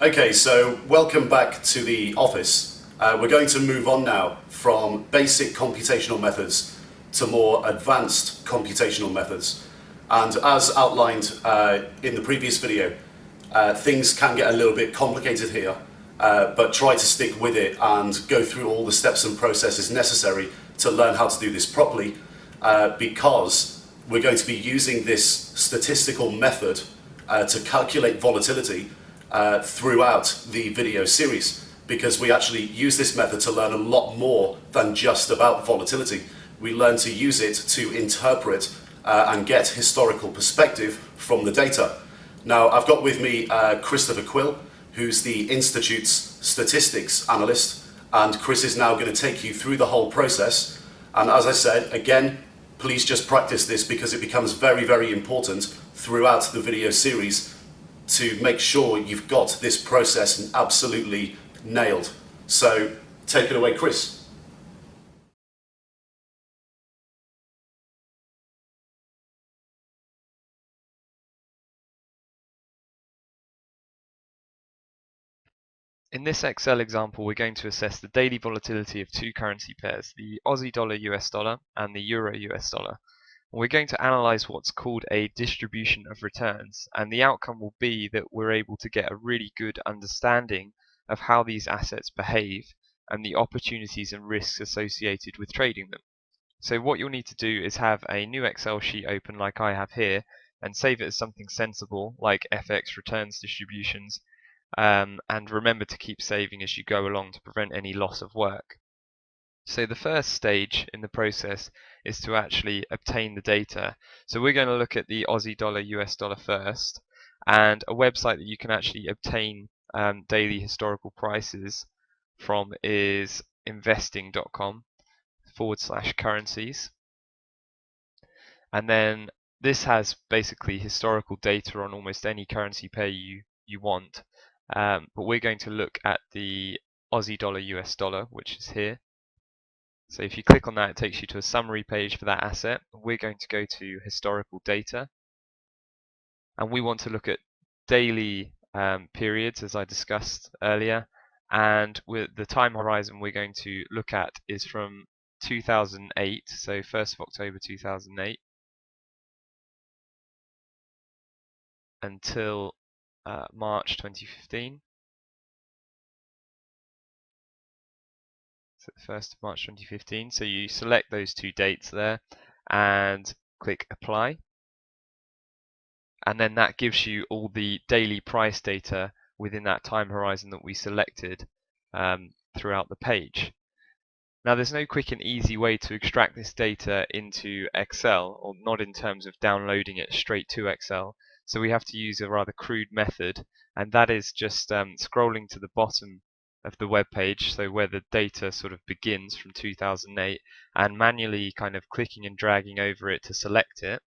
Okay, so welcome back to the office. We're going to move on now from basic computational methods to more advanced computational methods. And as outlined in the previous video, things can get a little bit complicated here, but try to stick with it and go through all the steps and processes necessary to learn how to do this properly, because we're going to be using this statistical method to calculate volatility throughout the video series, because we actually use this method to learn a lot more than just about volatility. We learn to use it to interpret and get historical perspective from the data. Now, I've got with me Christopher Quill, who's the Institute's statistics analyst, and Chris is now going to take you through the whole process. And as I said, again, please just practice this because it becomes very, very important throughout the video series to make sure you've got this process absolutely nailed. So take it away, Chris. In this Excel example, we're going to assess the daily volatility of two currency pairs, the Aussie dollar US dollar and the Euro US dollar. We're going to analyze what's called a distribution of returns, and the outcome will be that we're able to get a really good understanding of how these assets behave and the opportunities and risks associated with trading them. So what you'll need to do is have a new Excel sheet open like I have here and save it as something sensible like FX returns distributions, and remember to keep saving as you go along to prevent any loss of work. So the first stage in the process is to actually obtain the data. So we're going to look at the Aussie dollar US dollar first, and a website that you can actually obtain daily historical prices from is investing.com/currencies. And then this has basically historical data on almost any currency pair you want. But we're going to look at the Aussie dollar US dollar, which is here. So if you click on that, it takes you to a summary page for that asset. We're going to go to historical data, and we want to look at daily periods, as I discussed earlier. And with the time horizon we're going to look at is from 2008, so 1st of October 2008, until March 2015. So the 1st of March 2015. So you select those two dates there and click apply. And then that gives you all the daily price data within that time horizon that we selected throughout the page. Now there's no quick and easy way to extract this data into Excel, or not in terms of downloading it straight to Excel. So we have to use a rather crude method, and that is just scrolling to the bottom of the web page, so where the data sort of begins from 2008, and manually kind of clicking and dragging over it to select it,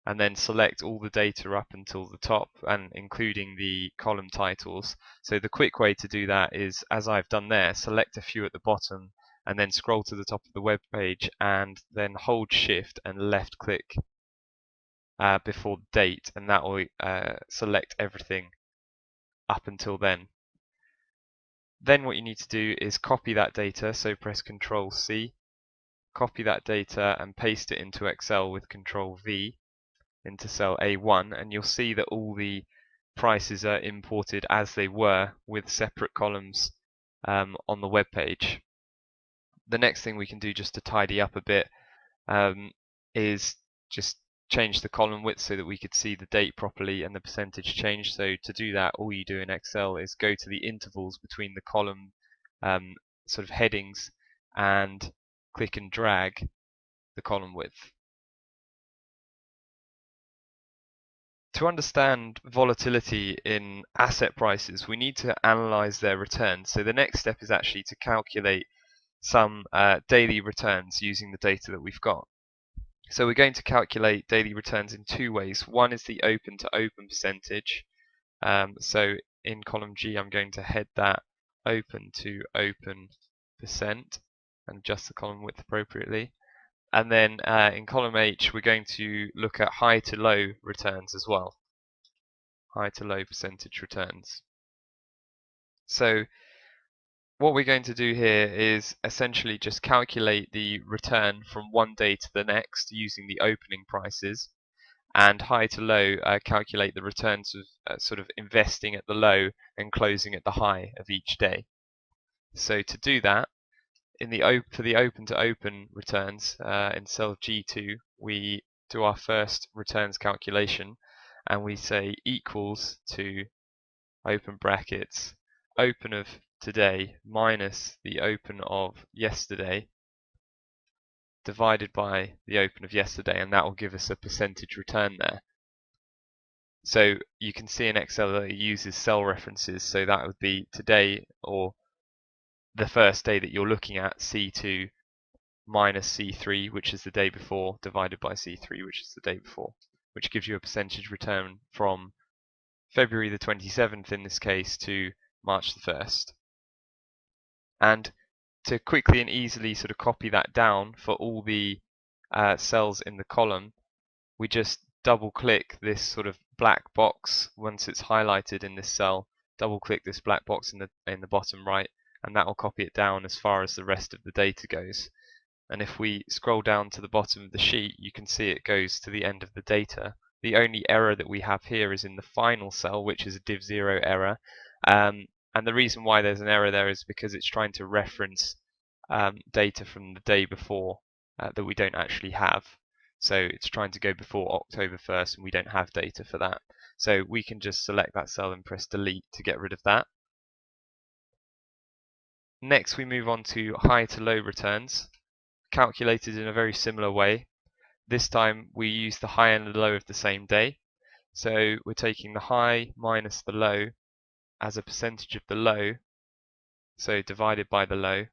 and then select all the data up until the top, and including the column titles. So the quick way to do that is, as I've done there, select a few at the bottom and then scroll to the top of the web page and then hold shift and left click before date, and that will select everything up until then. Then what you need to do is copy that data, so press Ctrl C, copy that data and paste it into Excel with Ctrl V into cell A1, and you'll see that all the prices are imported as they were with separate columns on the web page. The next thing we can do, just to tidy up a bit, is just change the column width so that we could see the date properly and the percentage change. So to do that, all you do in Excel is go to the intervals between the column sort of headings and click and drag the column width. To understand volatility in asset prices, we need to analyze their returns. So the next step is actually to calculate some daily returns using the data that we've got. So we're going to calculate daily returns in two ways. One is the open to open percentage. So in column G, I'm going to head that open to open percent and adjust the column width appropriately. And then in column H, we're going to look at high to low returns as well. High to low percentage returns. So what we're going to do here is essentially just calculate the return from one day to the next using the opening prices, and high to low calculate the returns of sort of investing at the low and closing at the high of each day. So to do that, for the open to open returns in cell G2, we do our first returns calculation, and we say equals to open brackets open of today minus the open of yesterday divided by the open of yesterday, and that will give us a percentage return there. So you can see in Excel that it uses cell references, so that would be today, or the first day that you're looking at, C2 minus C3, which is the day before, divided by C3, which is the day before, which gives you a percentage return from February the 27th in this case to March the 1st. And to quickly and easily sort of copy that down for all the cells in the column, we just double click this sort of black box once it's highlighted in this cell. Double click this black box in the bottom right, and that will copy it down as far as the rest of the data goes. And if we scroll down to the bottom of the sheet, you can see it goes to the end of the data. The only error that we have here is in the final cell, which is a div0 error. And the reason why there's an error there is because it's trying to reference data from the day before that we don't actually have. So it's trying to go before October 1st, and we don't have data for that. So we can just select that cell and press delete to get rid of that. Next, we move on to high to low returns, calculated in a very similar way. This time we use the high and the low of the same day. So we're taking the high minus the low as a percentage of the low, so divided by the low,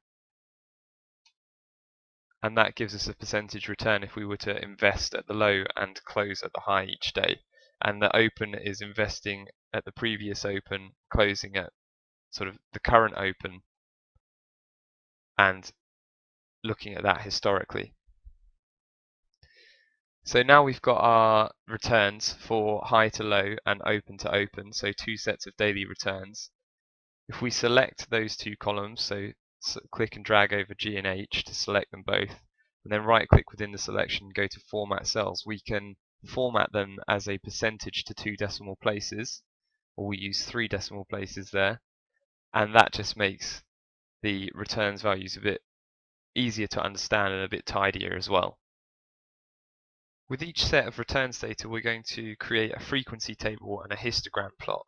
and that gives us a percentage return if we were to invest at the low and close at the high each day. And the open is investing at the previous open, closing at sort of the current open, and looking at that historically. So now we've got our returns for high to low and open to open, so two sets of daily returns. If we select those two columns, so click and drag over G and H to select them both, and then right click within the selection and go to format cells, we can format them as a percentage to 2 decimal places, or we use 3 decimal places there, and that just makes the returns values a bit easier to understand and a bit tidier as well. With each set of returns data, we're going to create a frequency table and a histogram plot.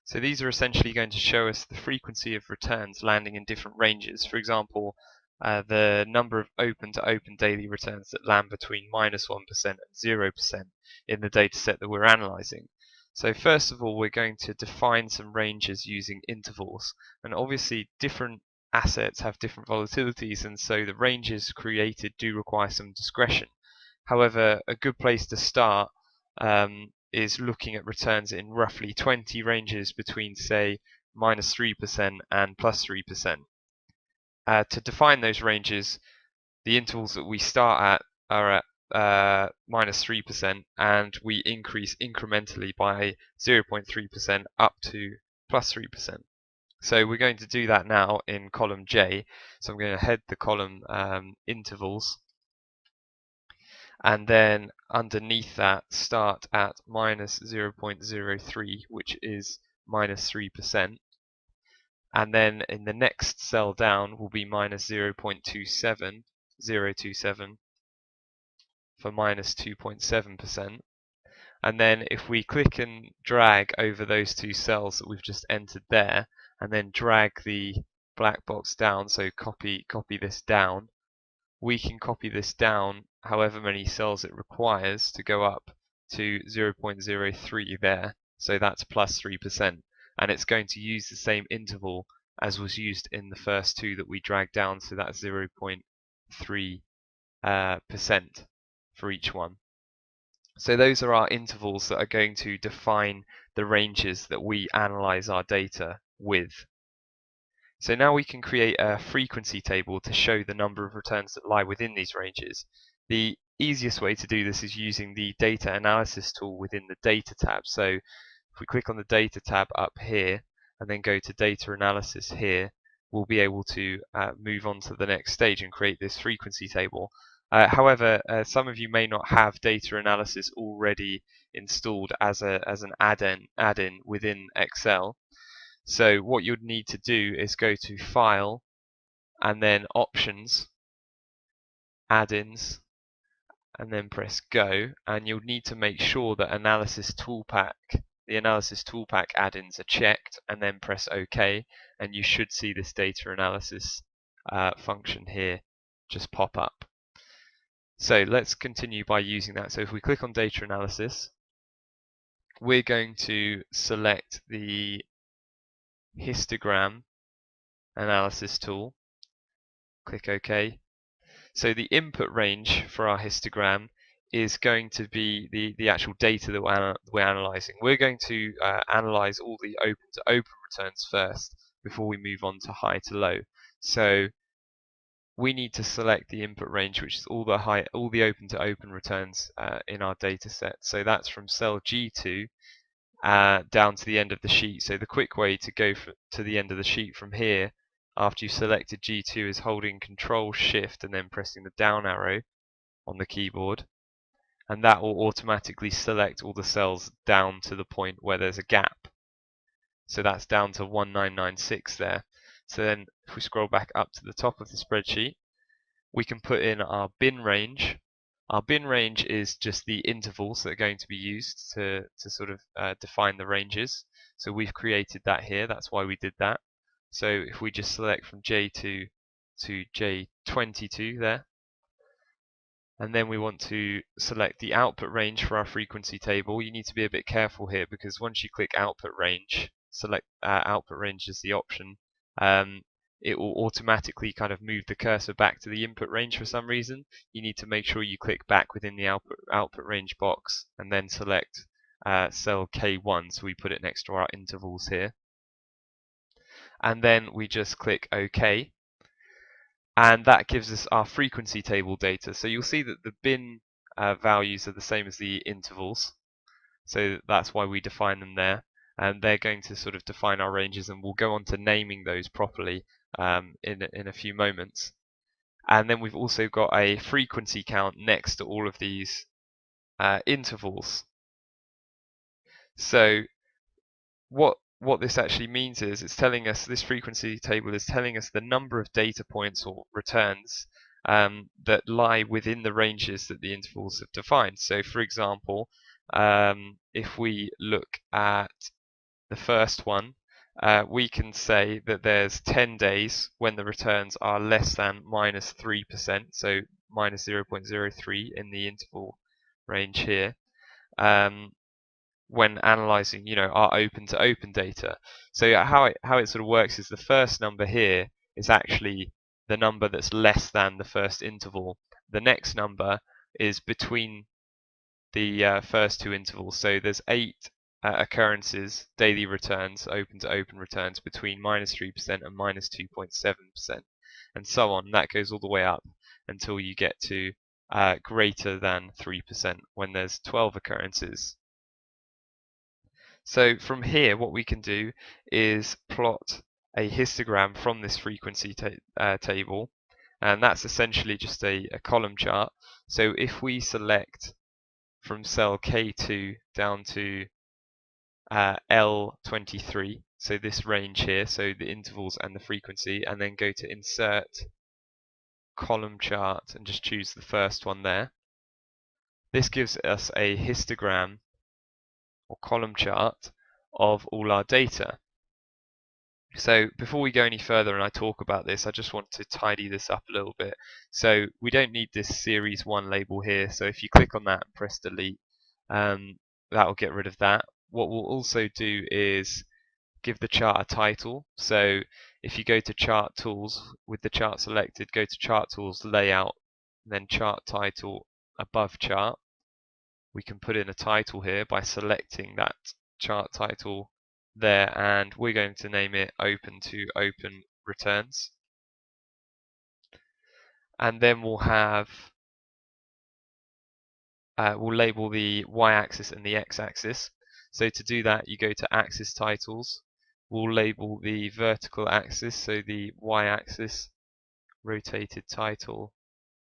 So these are essentially going to show us the frequency of returns landing in different ranges. For example, the number of open to open daily returns that land between -1% and 0% in the data set that we're analyzing. So first of all, we're going to define some ranges using intervals. And obviously different assets have different volatilities, and so the ranges created do require some discretion. However, a good place to start is looking at returns in roughly 20 ranges between, say, -3% and +3%. To define those ranges, the intervals that we start at are at -3%, and we increase incrementally by 0.3% up to +3%. So we're going to do that now in column J. So I'm going to head the column intervals, and then underneath that start at -0.03, which is -3%, and then in the next cell down will be -0.27 for -2.7%, and then if we click and drag over those two cells that we've just entered there, and then drag the black box down, so copy this down, we can copy this down however many cells it requires to go up to 0.03 there, so that's +3%, and it's going to use the same interval as was used in the first two that we dragged down, so that's 0.3% for each one. So those are our intervals that are going to define the ranges that we analyze our data with. So now we can create a frequency table to show the number of returns that lie within these ranges. The easiest way to do this is using the data analysis tool within the data tab. So if we click on the data tab up here, and then go to data analysis here, we'll be able to move on to the next stage and create this frequency table. However, some of you may not have data analysis already installed as an add-in within Excel. So what you'd need to do is go to File and then Options, Add-ins, and then press Go, and you'll need to make sure that the Analysis Toolpack add-ins are checked, and then press OK, and you should see this data analysis function here just pop up. So let's continue by using that. So if we click on data analysis, we're going to select the histogram analysis tool, click OK. So the input range for our histogram is going to be the actual data that we're analyzing. We're going to analyze all the open to open returns first before we move on to high to low. So we need to select the input range, which is all the open to open returns in our data set. So that's from cell G2 down to the end of the sheet. So the quick way to go to the end of the sheet from here, after you've selected G2, is holding Control Shift and then pressing the down arrow on the keyboard, and that will automatically select all the cells down to the point where there's a gap. So that's down to 1996 there. So then if we scroll back up to the top of the spreadsheet, we can put in our bin range. Our bin range is just the intervals that are going to be used to sort of define the ranges. So we've created that here, that's why we did that. So if we just select from J2 to J22 there, and then we want to select the output range for our frequency table. You need to be a bit careful here, because once you click output range, select output range as the option, it will automatically kind of move the cursor back to the input range for some reason. You need to make sure you click back within the output range box and then select cell K1, so we put it next to our intervals here. And then we just click OK. And that gives us our frequency table data. So you'll see that the bin values are the same as the intervals. So that's why we define them there. And they're going to sort of define our ranges, and we'll go on to naming those properly in a few moments. And then we've also got a frequency count next to all of these intervals. So what this actually means is it's telling us, this frequency table is telling us the number of data points or returns that lie within the ranges that the intervals have defined. So for example, if we look at the first one, we can say that there's 10 days when the returns are less than -3%, so minus 0.03 in the interval range here. When analyzing, our open to open data. So how it sort of works is the first number here is actually the number that's less than the first interval. The next number is between the first two intervals. So there's 8 occurrences, daily returns, open to open returns between -3% and -2.7%, and so on. That goes all the way up until you get to greater than 3% when there's 12 occurrences. So from here, what we can do is plot a histogram from this frequency table, and that's essentially just a column chart. So if we select from cell K2 down to L23, so this range here, so the intervals and the frequency, and then go to Insert Column Chart and just choose the first one there. This gives us a histogram or column chart of all our data. So before we go any further and I talk about this, I just want to tidy this up a little bit. So we don't need this series 1 label here, so if you click on that and press delete, that will get rid of that. What we'll also do is give the chart a title. So if you go to Chart Tools, with the chart selected, go to Chart Tools, Layout, then Chart Title above Chart. We can put in a title here by selecting that chart title there, and we're going to name it Open to Open Returns. And then we'll have we'll label the y-axis and the x-axis. So to do that, you go to Axis Titles, we'll label the vertical axis, so the y-axis, rotated title,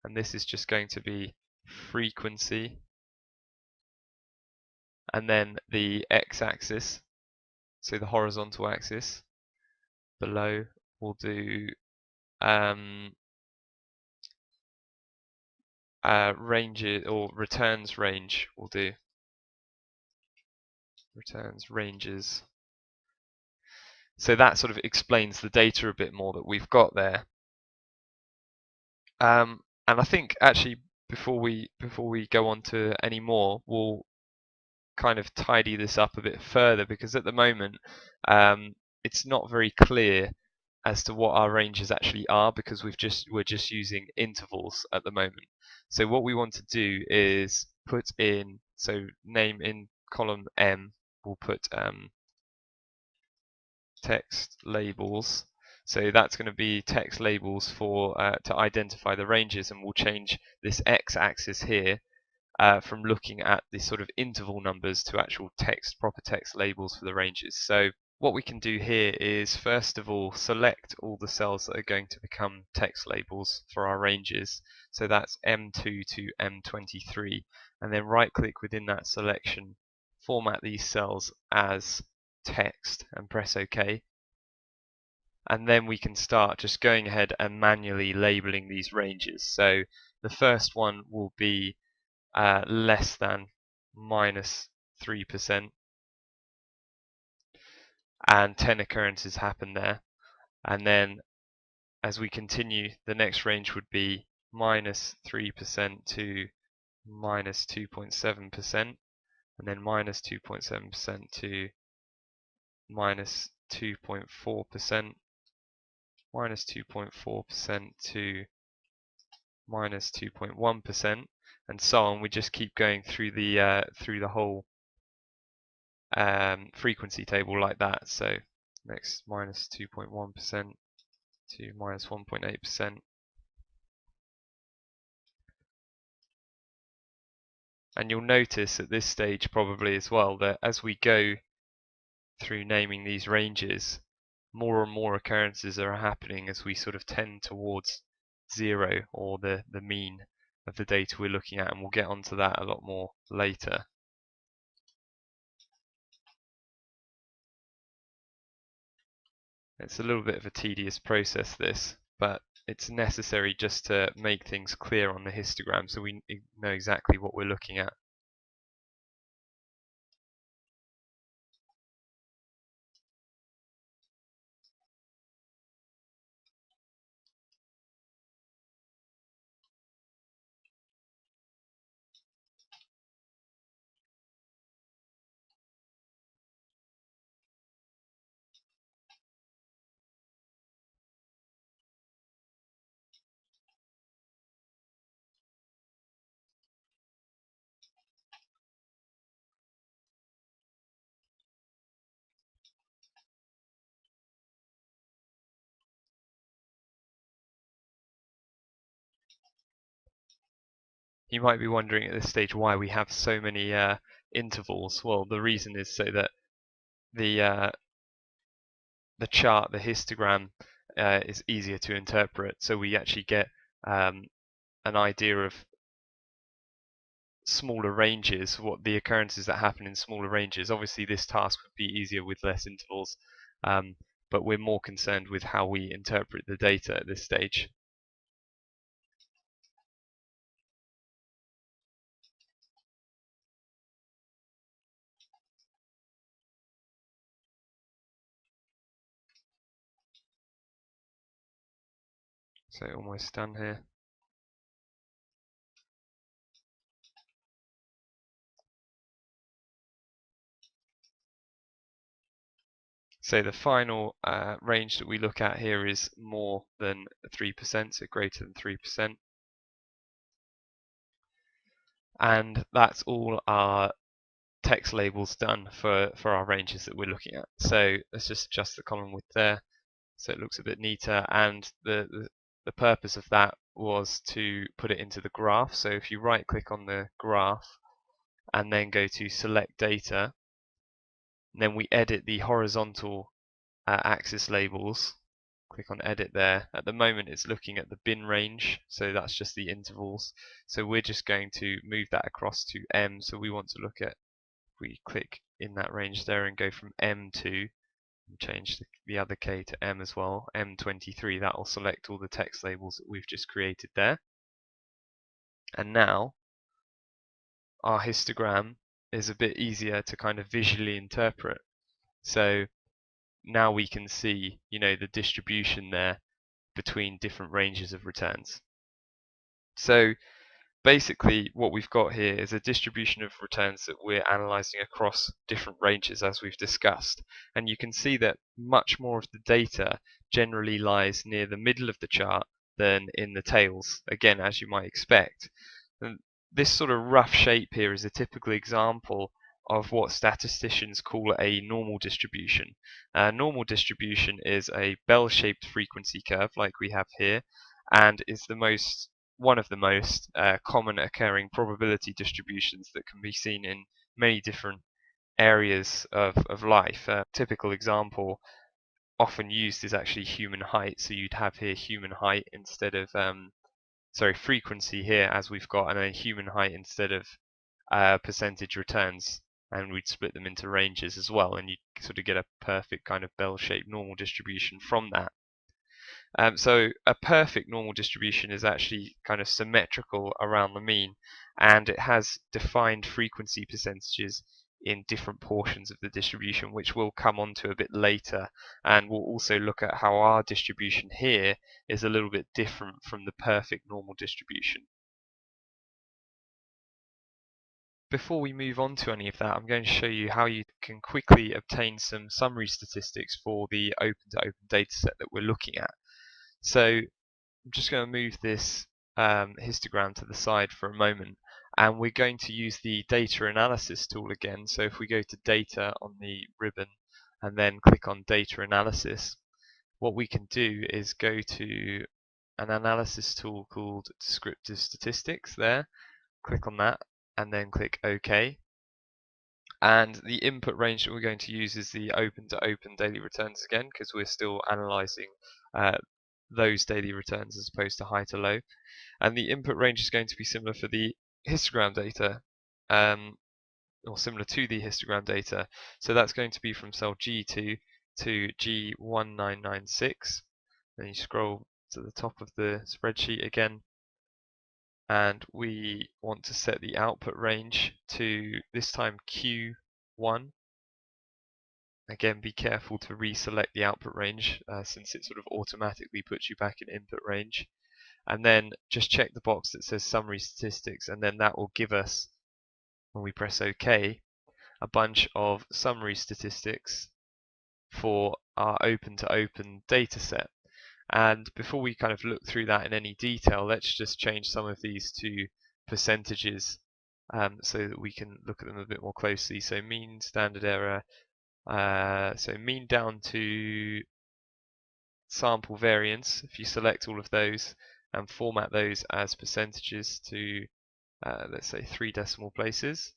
and this is just going to be frequency, and then the x-axis, so the horizontal axis below, we'll do range or returns range. We'll do returns ranges. So that sort of explains the data a bit more that we've got there. And I think actually before we go on to any more, we'll kind of tidy this up a bit further, because at the moment it's not very clear as to what our ranges actually are, because we're just using intervals at the moment. So what we want to do is put in, so name in column M, we'll put text labels. So that's going to be text labels for to identify the ranges, and we'll change this x-axis here from looking at the sort of interval numbers to actual text, proper text labels for the ranges. So what we can do here is first of all select all the cells that are going to become text labels for our ranges. So that's M2 to M23, and then right click within that selection, format these cells as text and press OK. And then we can start just going ahead and manually labeling these ranges. So the first one will be less than -3%, and 10 occurrences happen there. And then as we continue, the next range would be -3% to -2.7%, and then -2.7% to -2.4%, -2.4% to -2.1%, and so on. We just keep going through the whole frequency table like that. So next -2.1% to -1.8%. And you'll notice at this stage probably as well that as we go through naming these ranges, more and more occurrences are happening as we sort of tend towards 0, or the mean of the data we're looking at, and we'll get onto that a lot more later. It's a little bit of a tedious process, this, but it's necessary just to make things clear on the histogram so we know exactly what we're looking at. You might be wondering at this stage why we have so many intervals. Well, the reason is so that the chart, the histogram, is easier to interpret. So we actually get an idea of smaller ranges, what the occurrences that happen in smaller ranges. Obviously, this task would be easier with less intervals, but we're more concerned with how we interpret the data at this stage. So almost done here. So the final range that we look at here is more than 3%, so greater than 3%. And that's all our text labels done for our ranges that we're looking at. So let's just adjust the column width there so it looks a bit neater, and the purpose of that was to put it into the graph. So if you right click on the graph and then go to select data, then we edit the horizontal axis labels. Click on edit there. At the moment it's looking at the bin range, so that's just the intervals. So we're just going to move that across to M. So we want to look at, if we click in that range there and go from M to, change the other K to M as well, M23, that will select all the text labels that we've just created there. And now our histogram is a bit easier to kind of visually interpret. So now we can see, the distribution there between different ranges of returns. So basically what we've got here is a distribution of returns that we're analyzing across different ranges, as we've discussed. And you can see that much more of the data generally lies near the middle of the chart than in the tails, again, as you might expect. And this sort of rough shape here is a typical example of what statisticians call a normal distribution. A normal distribution is a bell-shaped frequency curve like we have here, and is one of the most common occurring probability distributions that can be seen in many different areas of life. A typical example often used is actually human height. So you'd have here human height instead of, frequency here, as we've got, and then human height instead of percentage returns. And we'd split them into ranges as well, and you'd sort of get a perfect kind of bell-shaped normal distribution from that. So a perfect normal distribution is actually kind of symmetrical around the mean, and it has defined frequency percentages in different portions of the distribution, which we'll come on to a bit later. And we'll also look at how our distribution here is a little bit different from the perfect normal distribution. Before we move on to any of that, I'm going to show you how you can quickly obtain some summary statistics for the open-to-open dataset that we're looking at. So I'm just going to move this histogram to the side for a moment, and we're going to use the data analysis tool again. So if we go to data on the ribbon and then click on data analysis, what we can do is go to an analysis tool called descriptive statistics there, click on that and then click OK. And the input range that we're going to use is the open to open daily returns again, because we're still analyzing those daily returns as opposed to high to low. And the input range is going to be similar for the histogram data, or similar to the histogram data. So that's going to be from cell G2 to G1996. Then you scroll to the top of the spreadsheet again, and we want to set the output range to this time Q1. Again, be careful to reselect the output range since it sort of automatically puts you back in input range. And then just check the box that says summary statistics, and then that will give us, when we press OK, a bunch of summary statistics for our open to open data set. And before we kind of look through that in any detail, let's just change some of these to percentages so that we can look at them a bit more closely. So mean, standard error, so mean down to sample variance, if you select all of those and format those as percentages to let's say 3 decimal places,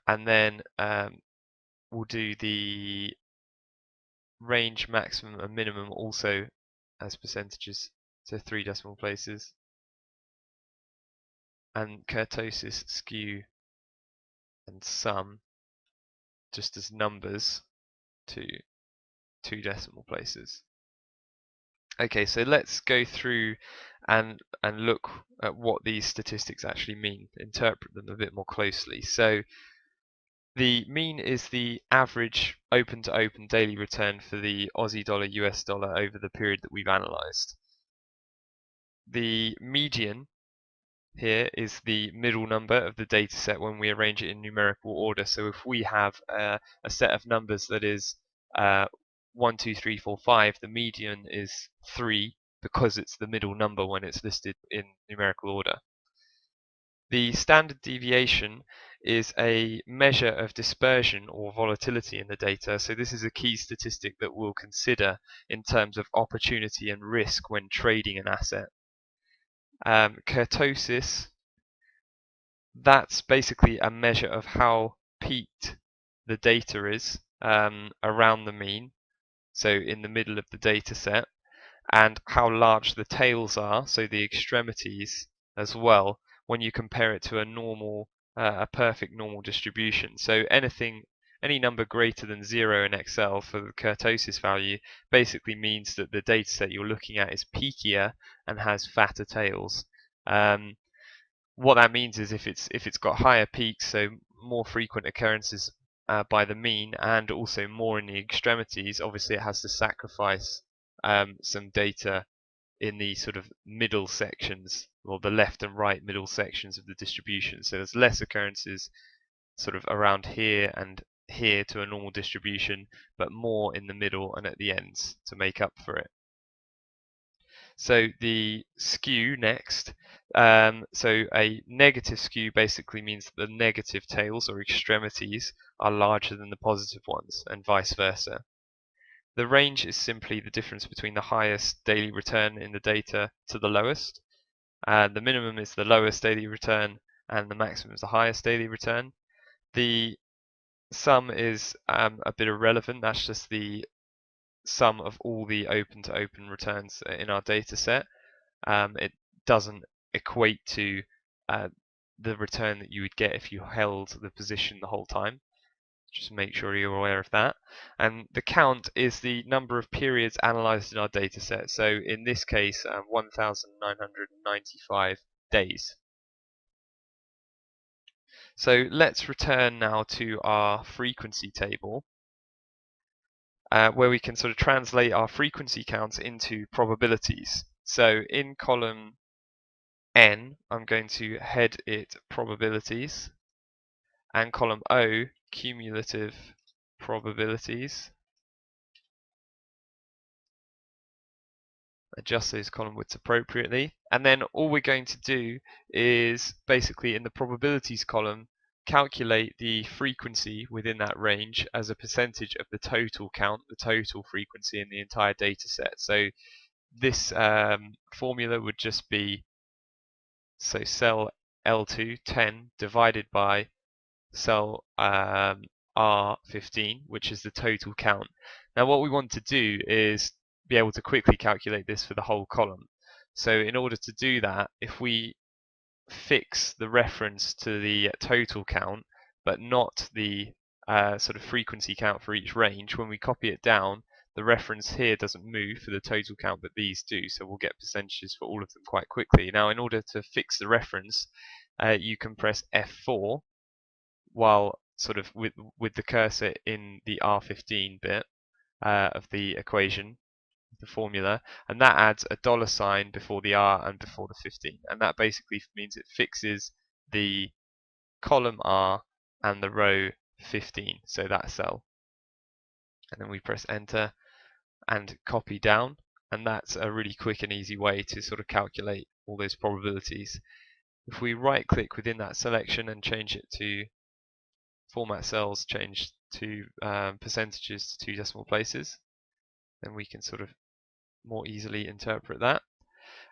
and then we'll do the range maximum and minimum also as percentages to 3 decimal places, and kurtosis, skew and sum just as numbers to 2 decimal places. Okay, so let's go through and look at what these statistics actually mean, interpret them a bit more closely. So the mean is the average open to open daily return for the Aussie dollar, US dollar over the period that we've analysed. The median here is the middle number of the data set when we arrange it in numerical order. So if we have a set of numbers that is 1, 2, 3, 4, 5, the median is 3 because it's the middle number when it's listed in numerical order. The standard deviation is a measure of dispersion or volatility in the data. So this is a key statistic that we'll consider in terms of opportunity and risk when trading an asset. Kurtosis, that's basically a measure of how peaked the data is around the mean. so in the middle of the data set, and how large the tails are, so the extremities as well, when you compare it to a normal, a perfect normal distribution. So any number greater than 0 in Excel for the kurtosis value basically means that the data set you're looking at is peakier and has fatter tails. What that means is if it's got higher peaks, so more frequent occurrences by the mean, and also more in the extremities, obviously it has to sacrifice some data in the sort of middle sections, or the left and right middle sections of the distribution. So there's less occurrences sort of around here and here to a normal distribution, but more in the middle and at the ends to make up for it. So the skew next. So a negative skew basically means that the negative tails or extremities are larger than the positive ones, and vice versa. The range is simply the difference between the highest daily return in the data to the lowest. The minimum is the lowest daily return, and the maximum is the highest daily return. The sum is a bit irrelevant. That's just the sum of all the open to open returns in our data set. It doesn't equate to the return that you would get if you held the position the whole time. Just make sure you're aware of that. And the count is the number of periods analyzed in our data set. So in this case, 1,995 days. So let's return now to our frequency table, where we can sort of translate our frequency counts into probabilities. So in column N, I'm going to head it probabilities, and column O, cumulative probabilities. Adjust those column widths appropriately, and then all we're going to do is basically in the probabilities column calculate the frequency within that range as a percentage of the total count, the total frequency in the entire data set. So this formula would just be, so cell L2 10 divided by cell R15, which is the total count. Now what we want to do is be able to quickly calculate this for the whole column. So in order to do that, if we fix the reference to the total count, but not the sort of frequency count for each range, when we copy it down, the reference here doesn't move for the total count, but these do. So we'll get percentages for all of them quite quickly. Now in order to fix the reference, you can press F4 while sort of with the cursor in the R15 bit of the equation, the formula, and that adds a $sign before the R and before the 15, and that basically means it fixes the column R and the row 15, so that cell. And then we press enter and copy down, and that's a really quick and easy way to sort of calculate all those probabilities. If we right click within that selection and change it to format cells, change to percentages to 2 decimal places, then we can sort of more easily interpret that.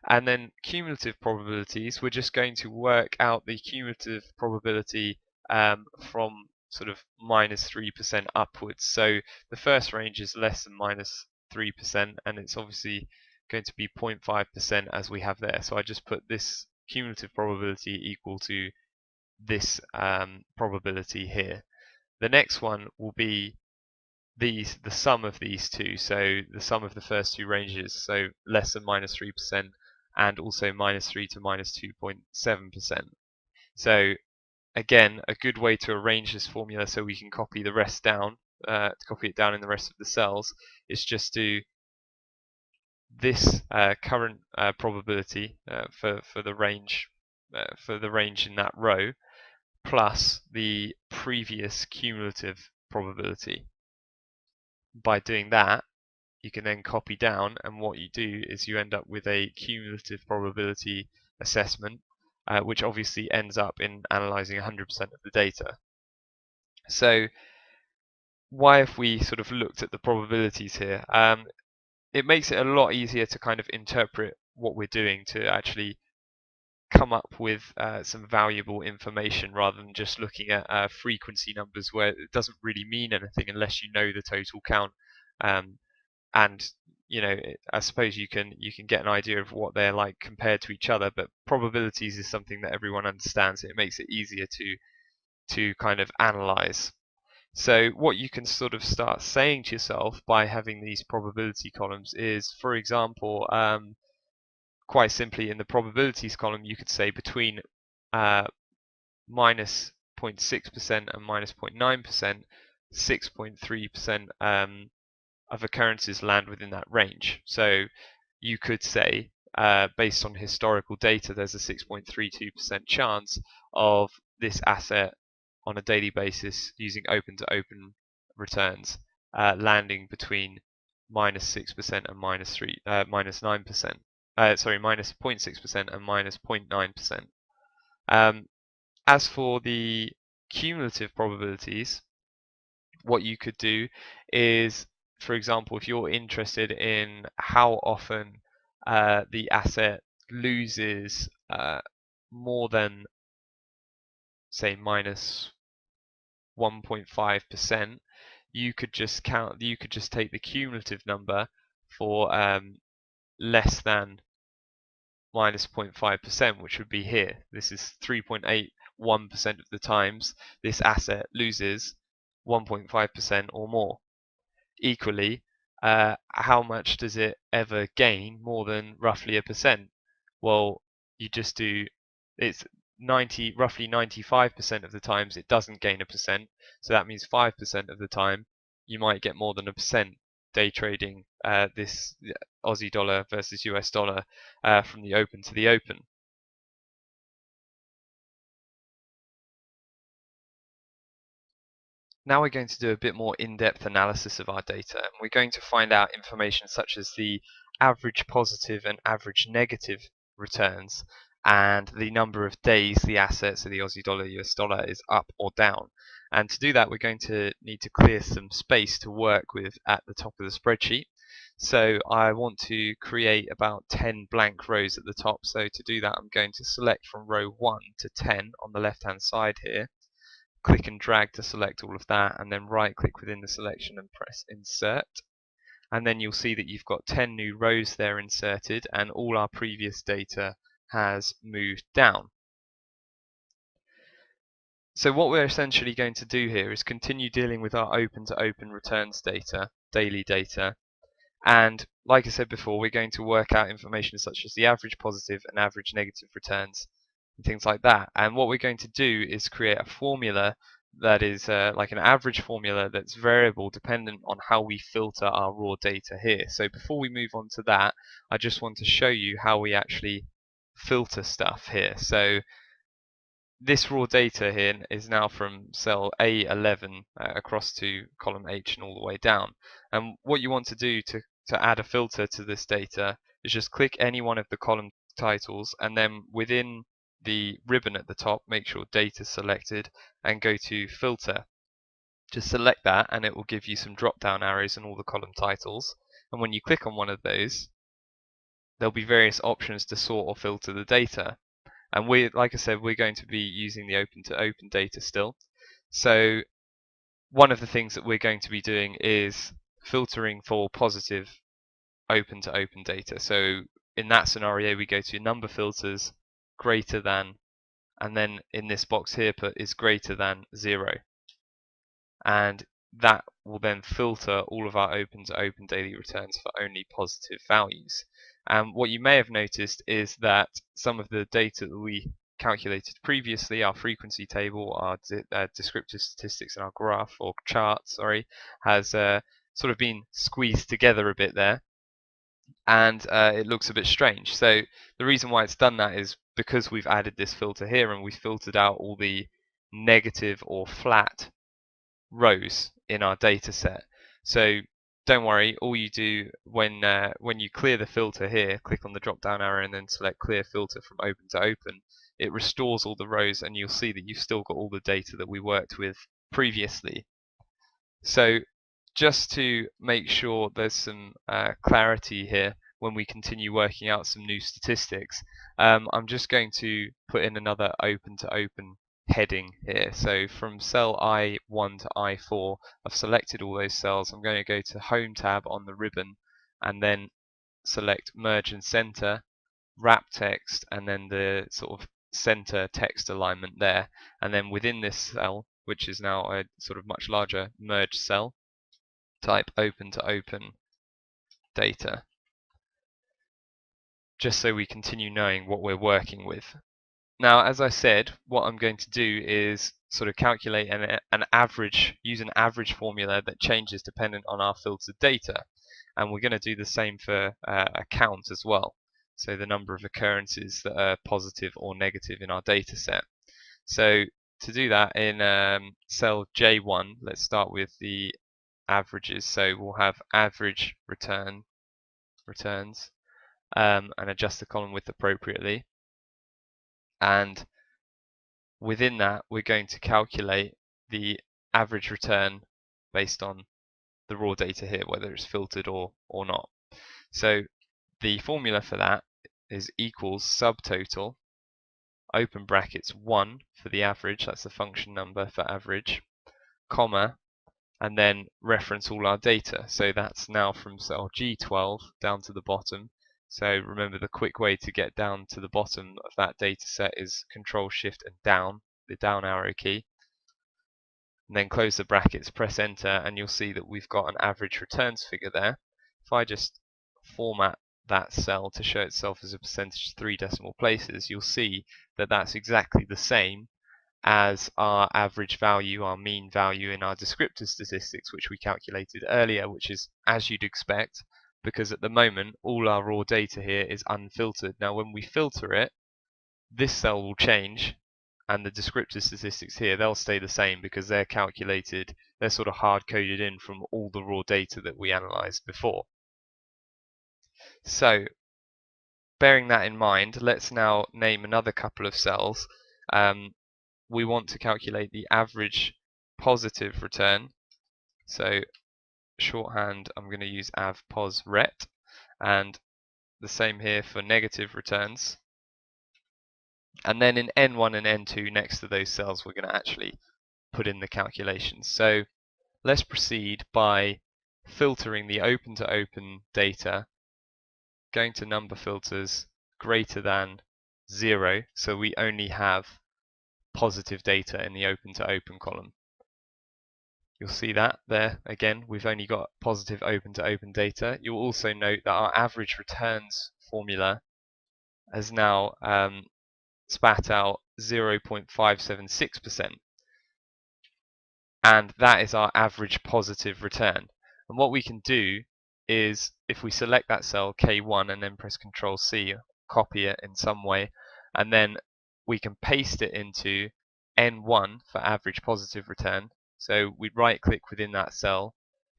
And then cumulative probabilities, we're just going to work out the cumulative probability from sort of -3% upwards. So the first range is less than -3%, and it's obviously going to be 0.5% as we have there. So I just put this cumulative probability equal to this probability here. The next one will be the sum of these two, so the sum of the first two ranges, so less than -3% and also -3 to -2.7%. So again, a good way to arrange this formula so we can copy the rest down, copy it down in the rest of the cells, is just do this current probability for the range in that row plus the previous cumulative probability. By doing that, you can then copy down, and what you do is you end up with a cumulative probability assessment, which obviously ends up in analyzing 100% of the data. So why have we sort of looked at the probabilities here? It makes it a lot easier to kind of interpret what we're doing, to actually come up with some valuable information rather than just looking at frequency numbers where it doesn't really mean anything unless you know the total count. and I suppose you can get an idea of what they're like compared to each other, but probabilities is something that everyone understands. It makes it easier to kind of analyze. So what you can sort of start saying to yourself by having these probability columns is, for example, quite simply in the probabilities column, you could say between minus 0.6% and minus 0.9%, 6.3% of occurrences land within that range. So you could say, based on historical data, there's a 6.32% chance of this asset on a daily basis using open-to-open returns landing between minus 6% and minus 9%. Sorry, minus 0.6% and minus 0.9%. As for the cumulative probabilities, what you could do is, for example, if you're interested in how often the asset loses more than, say, minus 1.5%, you could just take the cumulative number for less than minus 0.5%, which would be here. This is 3.81% of the times this asset loses 1.5% or more. Equally, how much does it ever gain more than roughly a percent? Well, you just do, it's roughly 95% of the times it doesn't gain a percent, so that means 5% of the time you might get more than a percent day trading this Aussie dollar versus US dollar from the open to the open. Now we're going to do a bit more in-depth analysis of our data, and we're going to find out information such as the average positive and average negative returns, and the number of days the asset, so the Aussie dollar, US dollar, is up or down. And to do that, we're going to need to clear some space to work with at the top of the spreadsheet. So I want to create about 10 blank rows at the top. So to do that, I'm going to select from row 1 to 10 on the left-hand side here. Click and drag to select all of that, and then right click within the selection and press insert, and then you'll see that you've got 10 new rows there inserted, and all our previous data has moved down. So what we're essentially going to do here is continue dealing with our open to open returns data, daily data, and like I said before, we're going to work out information such as the average positive and average negative returns and things like that. And what we're going to do is create a formula that is like an average formula that's variable dependent on how we filter our raw data here. So before we move on to that, I just want to show you how we actually filter stuff here. So this raw data here is now from cell A11 across to column H and all the way down. And what you want to do to add a filter to this data is just click any one of the column titles, and then within the ribbon at the top, make sure data is selected and go to filter. Just select that and it will give you some drop down arrows in all the column titles. And when you click on one of those, there'll be various options to sort or filter the data. And like I said, we're going to be using the open to open data still. So one of the things that we're going to be doing is filtering for positive open to open data. So in that scenario, we go to number filters, greater than, and then in this box here put is greater than 0. And that will then filter all of our open to open daily returns for only positive values. And what you may have noticed is that some of the data that we calculated previously, our frequency table, our descriptive statistics, and our graph or chart, sorry, has sort of been squeezed together a bit there, and it looks a bit strange. So the reason why it's done that is because we've added this filter here, and we filtered out all the negative or flat rows in our data set. So don't worry, all you do when you clear the filter here, click on the drop down arrow and then select clear filter from open to open, it restores all the rows and you'll see that you've still got all the data that we worked with previously. So just to make sure there's some clarity here when we continue working out some new statistics, I'm just going to put in another open to open heading here. So from cell I1 to I4, I've selected all those cells. I'm going to go to Home tab on the ribbon and then select Merge and Center, Wrap Text, and then the sort of center text alignment there. And then within this cell, which is now a sort of much larger merge cell, type Open to Open Data, just so we continue knowing what we're working with. Now, as I said, what I'm going to do is sort of calculate an average, use an average formula that changes dependent on our filtered data. And we're going to do the same for a count as well. So the number of occurrences that are positive or negative in our data set. So to do that in cell J1, let's start with the averages. So we'll have average returns and adjust the column width appropriately. And within that, we're going to calculate the average return based on the raw data here, whether it's filtered or not. So the formula for that is equals subtotal, open brackets 1 for the average, that's the function number for average, comma, and then reference all our data. So that's now from cell G12 down to the bottom. So remember, the quick way to get down to the bottom of that data set is Control Shift and down, the down arrow key. And then close the brackets, press enter, and you'll see that we've got an average returns figure there. If I just format that cell to show itself as a percentage 3 decimal places, you'll see that that's exactly the same as our average value, our mean value in our descriptor statistics, which we calculated earlier, which is as you'd expect, because at the moment all our raw data here is unfiltered. Now when we filter it, this cell will change, and the descriptor statistics here, they'll stay the same because they're calculated, they're sort of hard coded in from all the raw data that we analyzed before. So bearing that in mind, let's now name another couple of cells. We want to calculate the average positive return. So shorthand, I'm going to use avposret, and the same here for negative returns. And then in N1 and N2 next to those cells, we're going to actually put in the calculations. So let's proceed by filtering the open to open data, going to number filters greater than 0, so we only have positive data in the open to open column. You'll see that there again, we've only got positive open to open data. You'll also note that our average returns formula has now spat out 0.576%, and that is our average positive return. And what we can do is, if we select that cell K1 and then press Ctrl C, copy it in some way, and then we can paste it into N1 for average positive return. So we right click within that cell,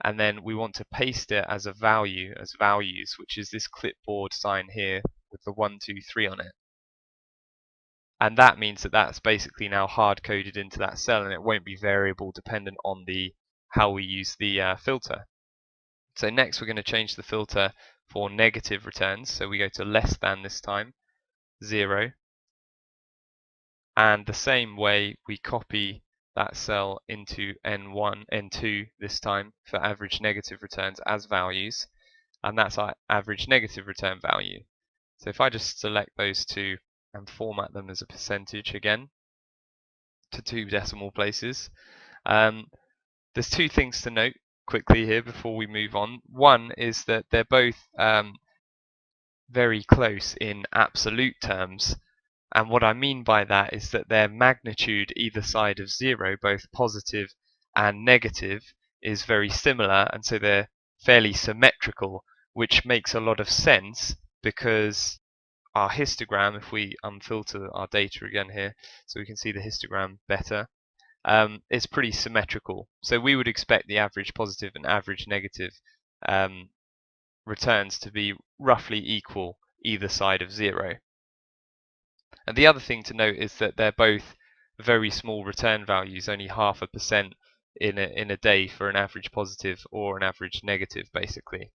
and then we want to paste it as a value, as values, which is this clipboard sign here with the 1, 2, 3 on it. And that means that that's basically now hard coded into that cell, and it won't be variable dependent on how we use the filter. So next we're going to change the filter for negative returns. So we go to less than this time, 0. And the same way we copy that cell into N1, N2 this time for average negative returns as values. And that's our average negative return value. So if I just select those two and format them as a percentage again to 2 decimal places. There's 2 things to note quickly here before we move on. One is that they're both very close in absolute terms, and what I mean by that is that their magnitude either side of 0, both positive and negative, is very similar, and so they're fairly symmetrical, which makes a lot of sense because our histogram, if we unfilter our data again here so we can see the histogram better, is pretty symmetrical. So we would expect the average positive and average negative returns to be roughly equal either side of 0. And the other thing to note is that they're both very small return values, only 0.5% in a day for an average positive or an average negative, basically.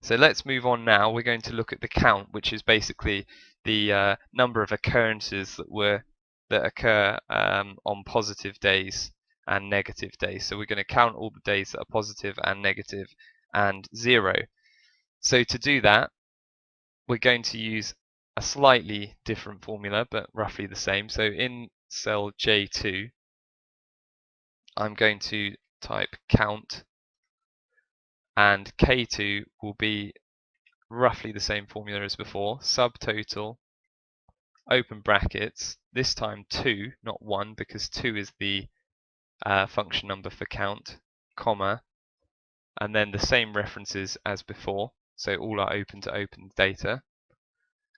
So let's move on now. We're going to look at the count, which is basically the number of occurrences that that occur on positive days and negative days. So we're going to count all the days that are positive and negative and 0. So to do that, we're going to use a slightly different formula, but roughly the same. So in cell J2, I'm going to type count, and K2 will be roughly the same formula as before, subtotal, open brackets, this time 2, not 1, because 2 is the function number for count, comma, and then the same references as before, so all are open to open data.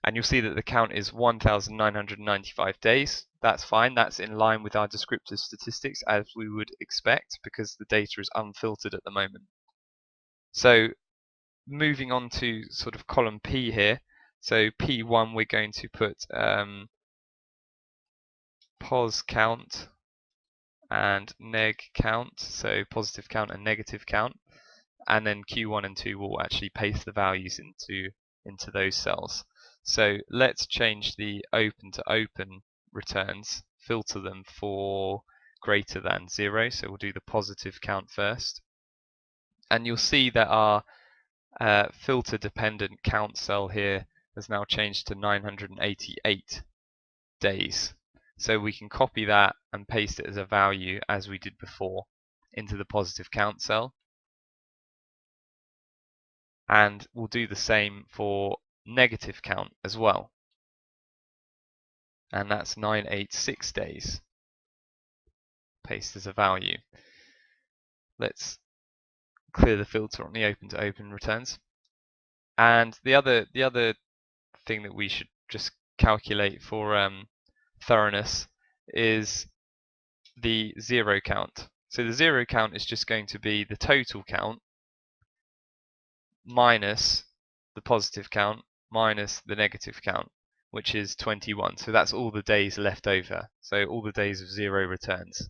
And you'll see that the count is 1,995 days. That's fine, that's in line with our descriptive statistics as we would expect, because the data is unfiltered at the moment. So moving on to sort of column P here, so P1 we're going to put pos count and neg count, so positive count and negative count, and then Q1 and 2 will actually paste the values into those cells. So let's change the open to open returns, filter them for greater than 0, so we'll do the positive count first, and you'll see that our filter dependent count cell here has now changed to 988 days. So we can copy that and paste it as a value as we did before into the positive count cell. And we'll do the same for negative count as well. And that's 986 days. Paste as a value. Let's clear the filter on the open to open returns. And the other thing that we should just calculate for thoroughness is the 0 count. So the 0 count is just going to be the total count minus the positive count minus the negative count, which is 21. So that's all the days left over. So all the days of 0 returns.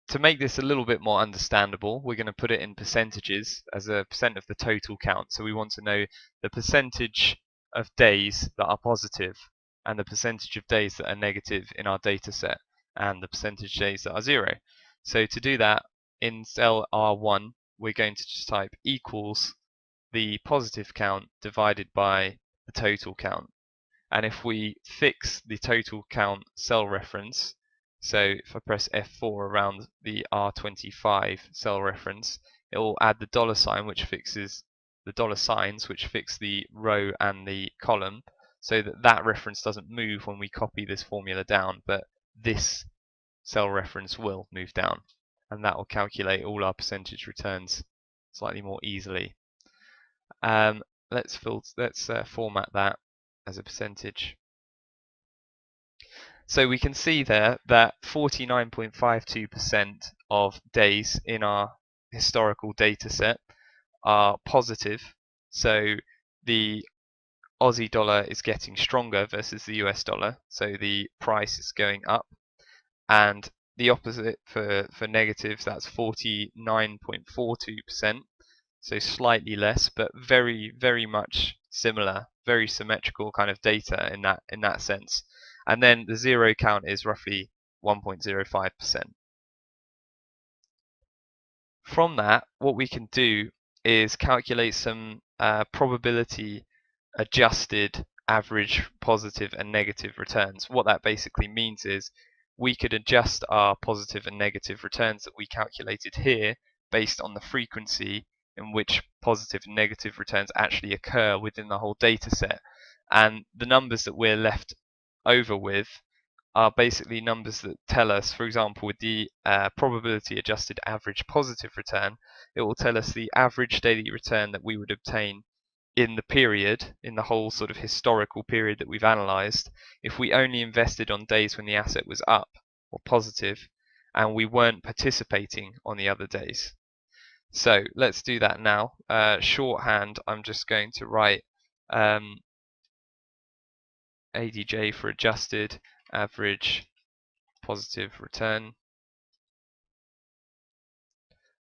To make this a little bit more understandable, we're going to put it in percentages as a percent of the total count. So we want to know the percentage of days that are positive and the percentage of days that are negative in our data set and the percentage days that are 0. So to do that, in cell R1, we're going to just type equals the positive count divided by the total count. And if we fix the total count cell reference, so if I press F4 around the R25 cell reference, it will add the dollar sign, which fixes the dollar signs, which fix the row and the column, so that that reference doesn't move when we copy this formula down, but this cell reference will move down, and that will calculate all our percentage returns slightly more easily. Let's format that as a percentage. So we can see there that 49.52% of days in our historical data set are positive. So the Aussie dollar is getting stronger versus the US dollar, so the price is going up. And the opposite for negatives, that's 49.42%. So slightly less, but very, very much similar, very symmetrical kind of data in that sense. And then the 0 count is roughly 1.05%. From that, what we can do is calculate some probability adjusted average positive and negative returns. What that basically means is we could adjust our positive and negative returns that we calculated here based on the frequency in which positive and negative returns actually occur within the whole data set. And the numbers that we're left over with are basically numbers that tell us, for example, with the probability adjusted average positive return, it will tell us the average daily return that we would obtain in the period, in the whole sort of historical period that we've analysed, if we only invested on days when the asset was up or positive and we weren't participating on the other days. So let's do that now. Shorthand, I'm just going to write ADJ for adjusted average positive return,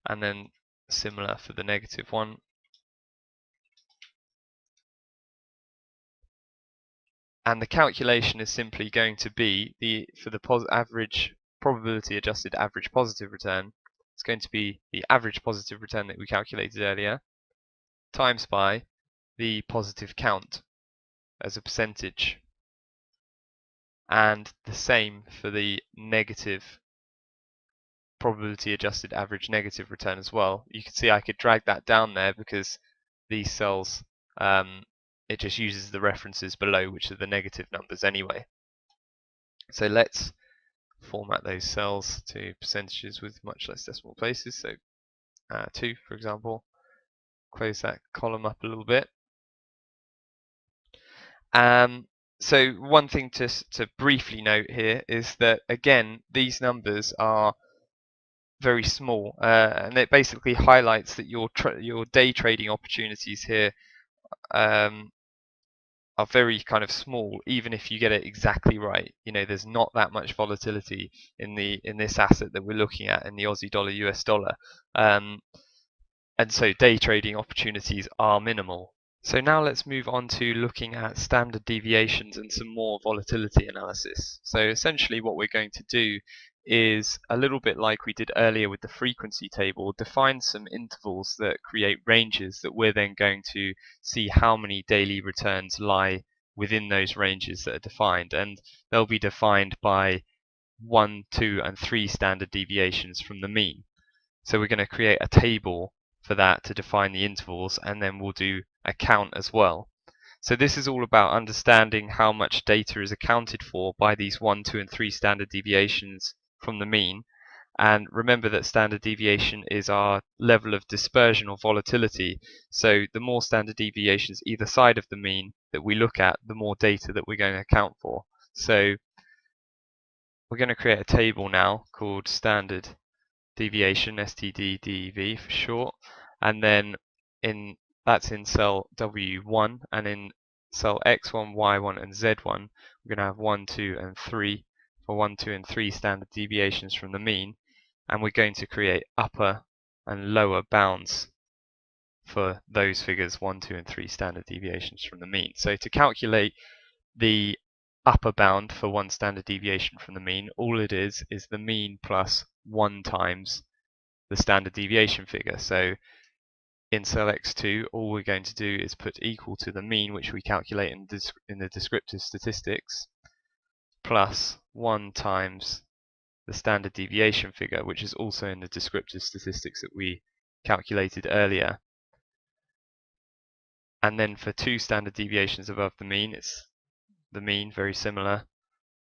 and then similar for the negative one. And the calculation is simply going to be for the average probability adjusted average positive return, it's going to be the average positive return that we calculated earlier times by the positive count as a percentage, and the same for the negative probability adjusted average negative return as well. You can see I could drag that down there because these cells, it just uses the references below, which are the negative numbers anyway. So let's format those cells to percentages with much less decimal places. So 2, for example. Close that column up a little bit. So one thing to briefly note here is that, again, these numbers are very small, and it basically highlights that your day trading opportunities here are very kind of small, even if you get it exactly right. You know, there's not that much volatility in this asset that we're looking at, in the Aussie dollar US dollar, and so day trading opportunities are minimal. So now let's move on to looking at standard deviations and some more volatility analysis. So essentially what we're going to do is, a little bit like we did earlier with the frequency table, define some intervals that create ranges that we're then going to see how many daily returns lie within those ranges that are defined. And they'll be defined by 1, 2, and 3 standard deviations from the mean. So we're going to create a table for that to define the intervals, and then we'll do a count as well. So this is all about understanding how much data is accounted for by these 1, 2, and 3 standard deviations from the mean. And remember that standard deviation is our level of dispersion or volatility. So the more standard deviations either side of the mean that we look at, the more data that we're going to account for. So we're going to create a table now called standard deviation, STDDV for short, and then that's in cell W1, and in cell X1, Y1, and Z1, we're going to have 1, 2, and 3 for 1, 2, and 3 standard deviations from the mean, and we're going to create upper and lower bounds for those figures, 1, 2, and 3 standard deviations from the mean. So to calculate the upper bound for one standard deviation from the mean, all it is the mean plus 1 times the standard deviation figure. So in cell X2, all we're going to do is put equal to the mean, which we calculate in the descriptive statistics, plus 1 times the standard deviation figure, which is also in the descriptive statistics that we calculated earlier. And then for 2 standard deviations above the mean, it's the mean, very similar,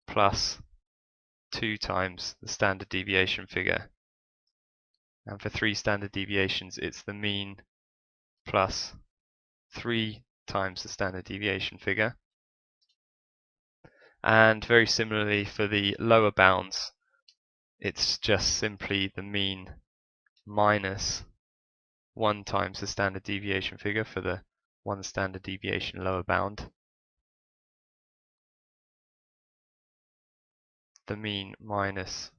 plus 2 times the standard deviation figure. And for 3 standard deviations, it's the mean plus 3 times the standard deviation figure. And very similarly for the lower bounds, it's just simply the mean minus 1 times the standard deviation figure for the 1 standard deviation lower bound. The mean minus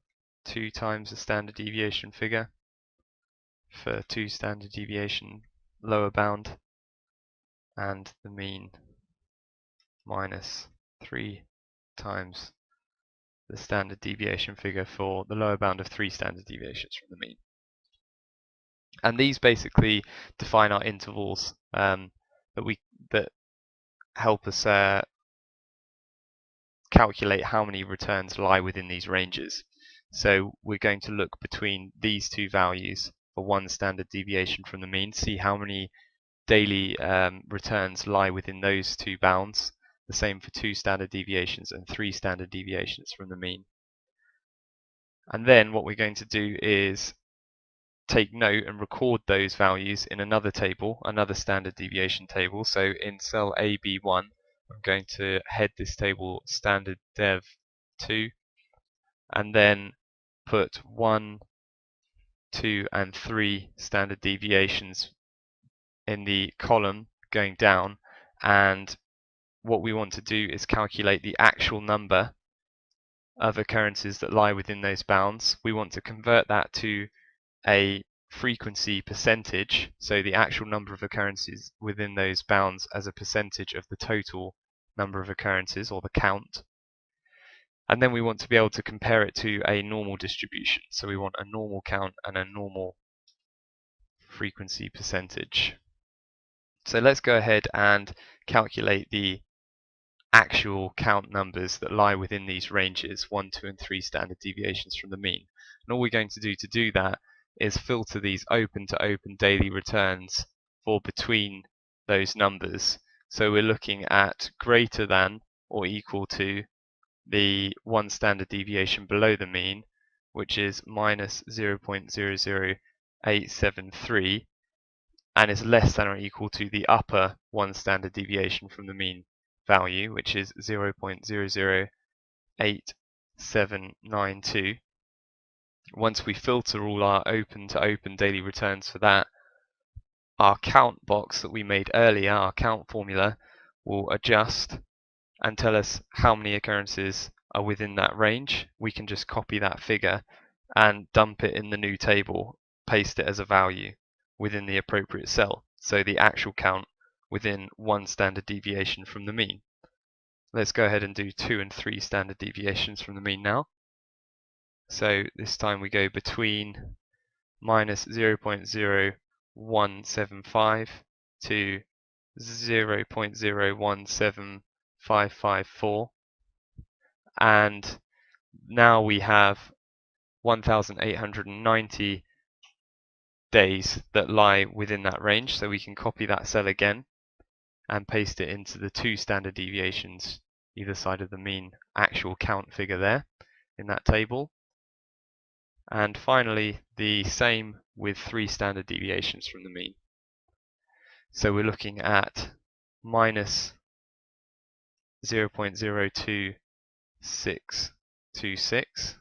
2 times the standard deviation figure for 2 standard deviation lower bound, and the mean minus 3 times the standard deviation figure for the lower bound of 3 standard deviations from the mean. And these basically define our intervals that help us calculate how many returns lie within these ranges. So we're going to look between these two values for 1 standard deviation from the mean, see how many daily returns lie within those 2 bounds. The same for 2 standard deviations and 3 standard deviations from the mean. And then what we're going to do is take note and record those values in another table, another standard deviation table. So in cell AB1, I'm going to head this table standard dev 2, and then put 1, 2, and 3 standard deviations in the column going down. And what we want to do is calculate the actual number of occurrences that lie within those bounds. We want to convert that to a frequency percentage, so the actual number of occurrences within those bounds as a percentage of the total number of occurrences, or the count. And then we want to be able to compare it to a normal distribution. So we want a normal count and a normal frequency percentage. So let's go ahead and calculate the actual count numbers that lie within these ranges, 1, 2, and 3 standard deviations from the mean. And all we're going to do that is filter these open to open daily returns for between those numbers. So we're looking at greater than or equal to the 1 standard deviation below the mean, which is minus 0.00873, and is less than or equal to the upper 1 standard deviation from the mean value, which is 0.008792. Once we filter all our open to open daily returns for that, our count box that we made earlier, our count formula, will adjust and tell us how many occurrences are within that range. We can just copy that figure and dump it in the new table, paste it as a value within the appropriate cell. So the actual count within 1 standard deviation from the mean. Let's go ahead and do 2 and 3 standard deviations from the mean now. So this time we go between minus 0.0175 to 0.017554, and now we have 1890 days that lie within that range, so we can copy that cell again and paste it into the 2 standard deviations either side of the mean actual count figure there in that table. And finally the same with 3 standard deviations from the mean. So we're looking at minus 0.02626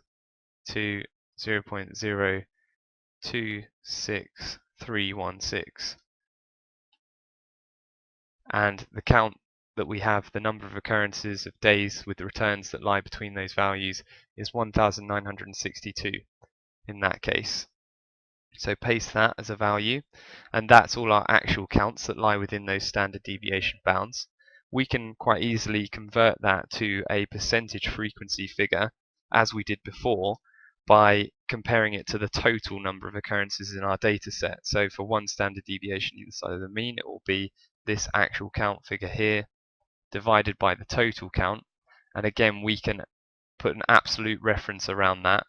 to 0.026316, and the count that we have, the number of occurrences of days with the returns that lie between those values, is 1962 in that case. So paste that as a value, and that's all our actual counts that lie within those standard deviation bounds. We can quite easily convert that to a percentage frequency figure, as we did before, by comparing it to the total number of occurrences in our data set. So for 1 standard deviation either side of the mean, it will be this actual count figure here divided by the total count. And again, we can put an absolute reference around that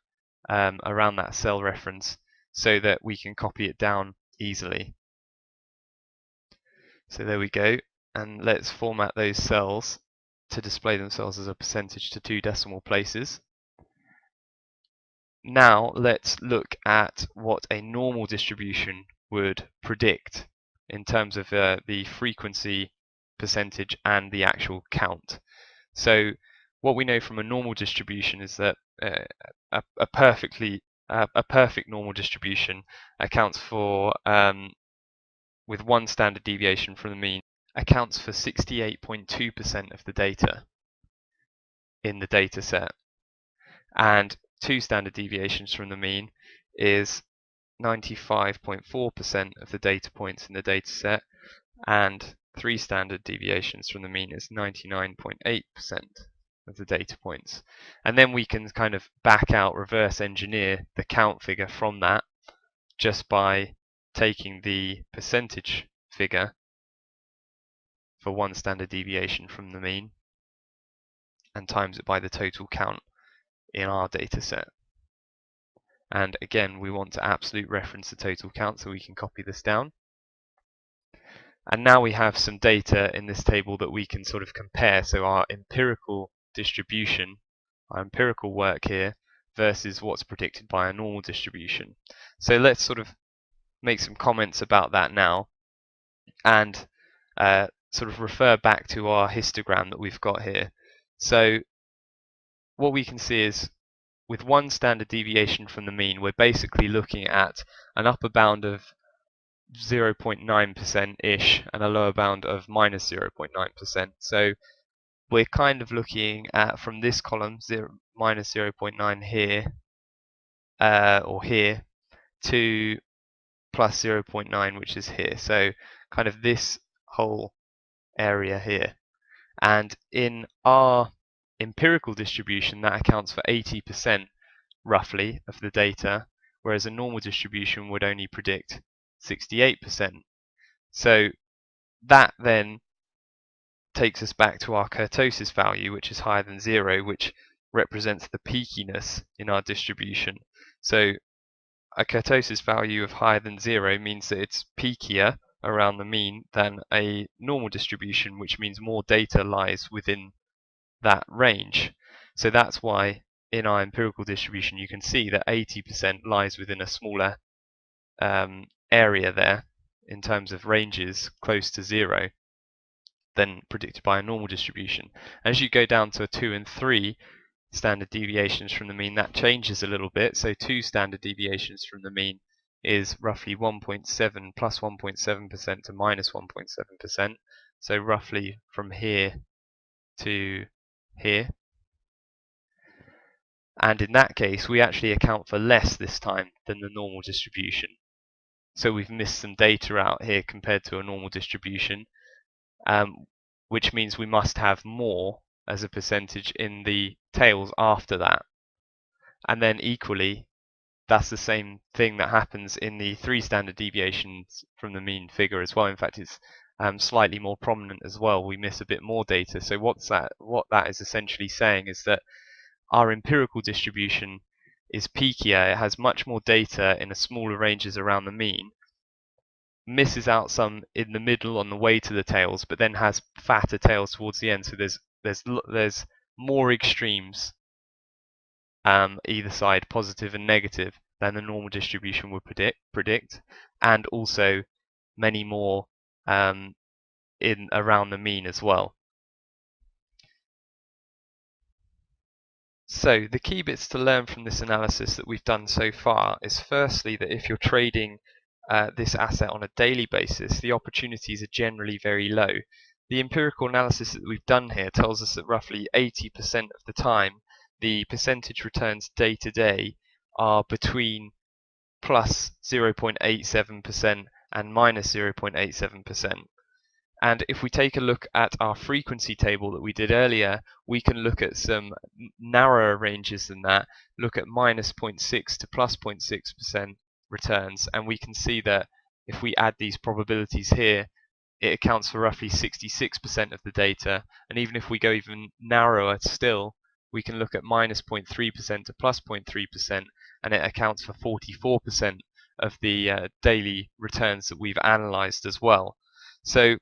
cell reference, so that we can copy it down easily. So there we go, and let's format those cells to display themselves as a percentage to 2 decimal places. Now let's look at what a normal distribution would predict in terms of the frequency, percentage, and the actual count. So what we know from a normal distribution is that a perfect normal distribution accounts for, with 1 standard deviation from the mean, accounts for 68.2% of the data in the data set, and 2 standard deviations from the mean is 95.4% of the data points in the data set, and 3 standard deviations from the mean is 99.8% of the data points. And then we can kind of back out, reverse engineer the count figure from that just by taking the percentage figure for 1 standard deviation from the mean and times it by the total count in our data set. And again, we want to absolute reference the total count, so we can copy this down. And now we have some data in this table that we can sort of compare. So our empirical distribution, our empirical work here, versus what's predicted by a normal distribution. So let's sort of make some comments about that now, and sort of refer back to our histogram that we've got here. So what we can see is, with 1 standard deviation from the mean, we're basically looking at an upper bound of 0.9%-ish and a lower bound of minus 0.9%. So we're kind of looking at, from this column, minus 0.9 here, or here, to plus 0.9, which is here. So kind of this whole area here. And in our empirical distribution, that accounts for 80% roughly of the data, whereas a normal distribution would only predict 68%. So that then takes us back to our kurtosis value, which is higher than 0, which represents the peakiness in our distribution. So a kurtosis value of higher than 0 means that it's peakier around the mean than a normal distribution, which means more data lies within that range. So that's why in our empirical distribution you can see that 80% lies within a smaller area there in terms of ranges close to 0 than predicted by a normal distribution. As you go down to a 2 and 3 standard deviations from the mean, that changes a little bit. So 2 standard deviations from the mean is roughly 1.7 plus 1.7% to minus 1.7%. So roughly from here to here. And in that case, we actually account for less this time than the normal distribution. So we've missed some data out here compared to a normal distribution, which means we must have more as a percentage in the tails after that. And then equally, that's the same thing that happens in the 3 standard deviations from the mean figure as well. In fact, it's slightly more prominent as well. We miss a bit more data. So what that is essentially saying is that our empirical distribution is peakier. It has much more data in a smaller ranges around the mean, misses out some in the middle on the way to the tails, but then has fatter tails towards the end. So there's more extremes either side, positive and negative, than the normal distribution would predict, and also many more in around the mean as well. So the key bits to learn from this analysis that we've done so far is firstly that if you're trading this asset on a daily basis, the opportunities are generally very low. The empirical analysis that we've done here tells us that roughly 80% of the time the percentage returns day to day are between plus 0.87% and minus 0.87%. And if we take a look at our frequency table that we did earlier, we can look at some narrower ranges than that, look at minus 0.6 to plus 0.6% returns, and we can see that if we add these probabilities here, it accounts for roughly 66% of the data. And even if we go even narrower still, we can look at minus 0.3% to plus 0.3%, and it accounts for 44% of the daily returns that we've analyzed as well. So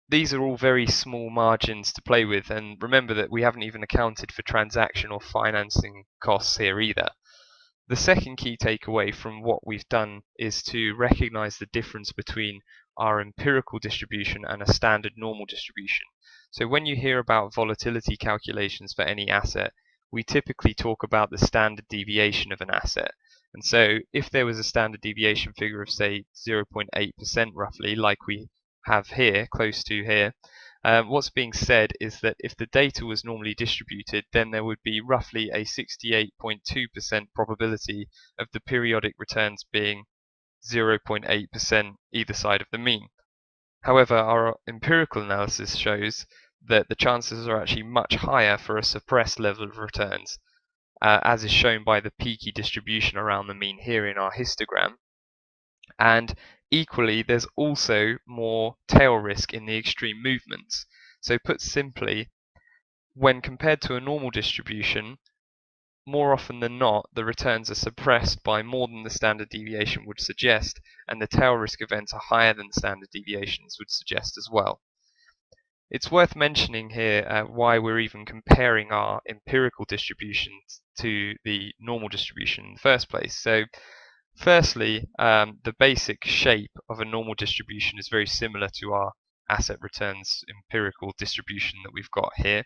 these are all very small margins to play with, and remember that we haven't even accounted for transaction or financing costs here either. The second key takeaway from what we've done is to recognize the difference between our empirical distribution and a standard normal distribution. So when you hear about volatility calculations for any asset, we typically talk about the standard deviation of an asset. And so if there was a standard deviation figure of say 0.8% roughly, like we have here, close to here, what's being said is that if the data was normally distributed, then there would be roughly a 68.2% probability of the periodic returns being 0.8% either side of the mean. However, our empirical analysis shows that the chances are actually much higher for a suppressed level of returns, as is shown by the peaky distribution around the mean here in our histogram. And equally, there's also more tail risk in the extreme movements. So put simply, when compared to a normal distribution, more often than not, the returns are suppressed by more than the standard deviation would suggest, and the tail risk events are higher than standard deviations would suggest as well. It's worth mentioning here why we're even comparing our empirical distributions to the normal distribution in the first place. So firstly, the basic shape of a normal distribution is very similar to our asset returns empirical distribution that we've got here.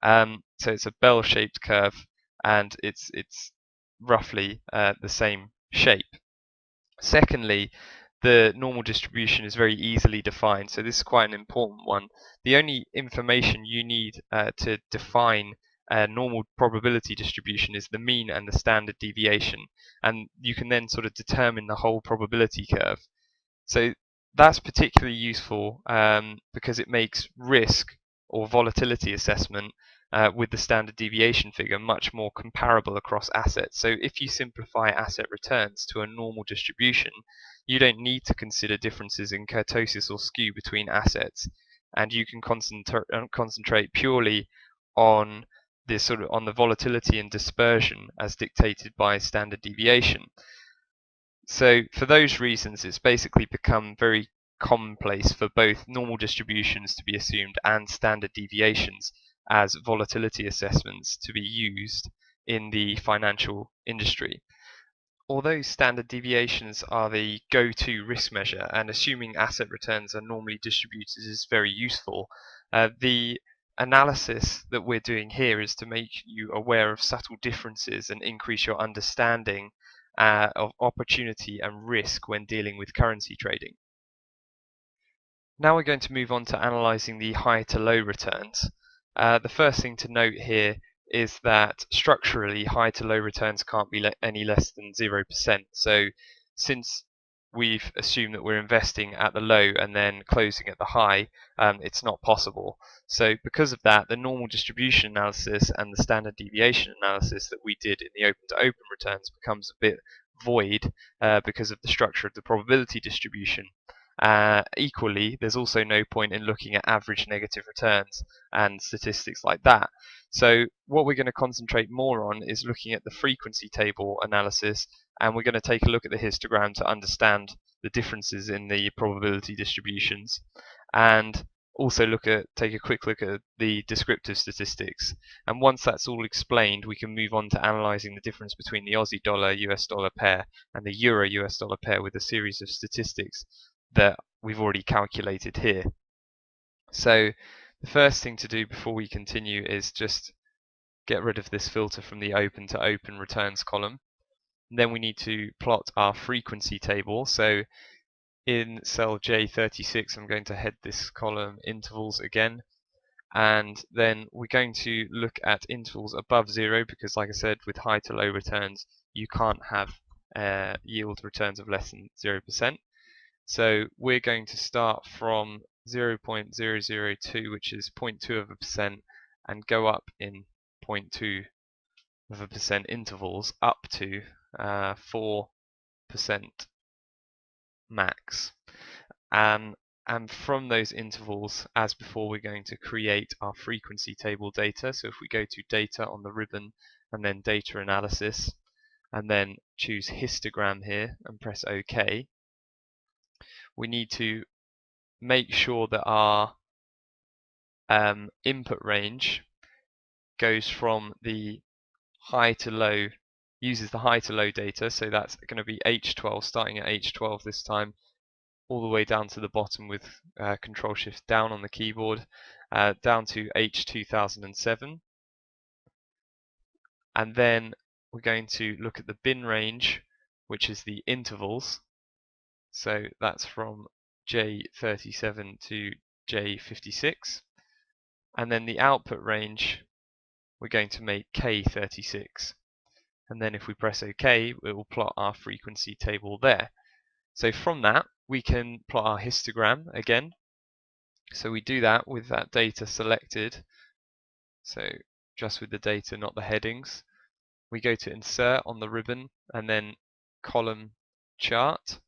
So it's a bell-shaped curve, and it's roughly the same shape. Secondly, the normal distribution is very easily defined, so this is quite an important one. The only information you need to define a normal probability distribution is the mean and the standard deviation, and you can then sort of determine the whole probability curve. So that's particularly useful because it makes risk or volatility assessment with the standard deviation figure much more comparable across assets. So if you simplify asset returns to a normal distribution, you don't need to consider differences in kurtosis or skew between assets, and you can concentrate purely on this sort of on the volatility and dispersion as dictated by standard deviation. So for those reasons, it's basically become very commonplace for both normal distributions to be assumed and standard deviations as volatility assessments to be used in the financial industry. Although standard deviations are the go-to risk measure and assuming asset returns are normally distributed is very useful, the analysis that we're doing here is to make you aware of subtle differences and increase your understanding of opportunity and risk when dealing with currency trading. Now we're going to move on to analysing the high to low returns. The first thing to note here is that structurally high to low returns can't be any less than 0%. So since we've assumed that we're investing at the low and then closing at the high, it's not possible. So because of that, the normal distribution analysis and the standard deviation analysis that we did in the open to open returns becomes a bit void because of the structure of the probability distribution. Equally, there's also no point in looking at average negative returns and statistics like that. So what we're going to concentrate more on is looking at the frequency table analysis, and we're going to take a look at the histogram to understand the differences in the probability distributions, and also take a quick look at the descriptive statistics. And once that's all explained, we can move on to analysing the difference between the Aussie dollar US dollar pair and the Euro US dollar pair with a series of statistics that we've already calculated here. So the first thing to do before we continue is just get rid of this filter from the open to open returns column. And then we need to plot our frequency table. So in cell J36, I'm going to head this column intervals again. And then we're going to look at intervals above 0 because, like I said, with high to low returns, you can't have yield returns of less than 0%. So we're going to start from 0.002, which is 0.2%, and go up in 0.2% intervals up to 4% max. And from those intervals, as before, we're going to create our frequency table data. So if we go to data on the ribbon and then data analysis, and then choose histogram here and press OK, we need to make sure that our input range goes from the high to low, uses the high to low data, so that's going to be H12, starting at H12 this time, all the way down to the bottom with Control Shift down on the keyboard, down to H2007, and then we're going to look at the bin range, which is the intervals, so that's from J37 to J56, and then the output range we're going to make K36, and then if we press OK, it will plot our frequency table there. So from that we can plot our histogram again. So we do that with that data selected, so just with the data, not the headings. We go to insert on the ribbon and then column chart,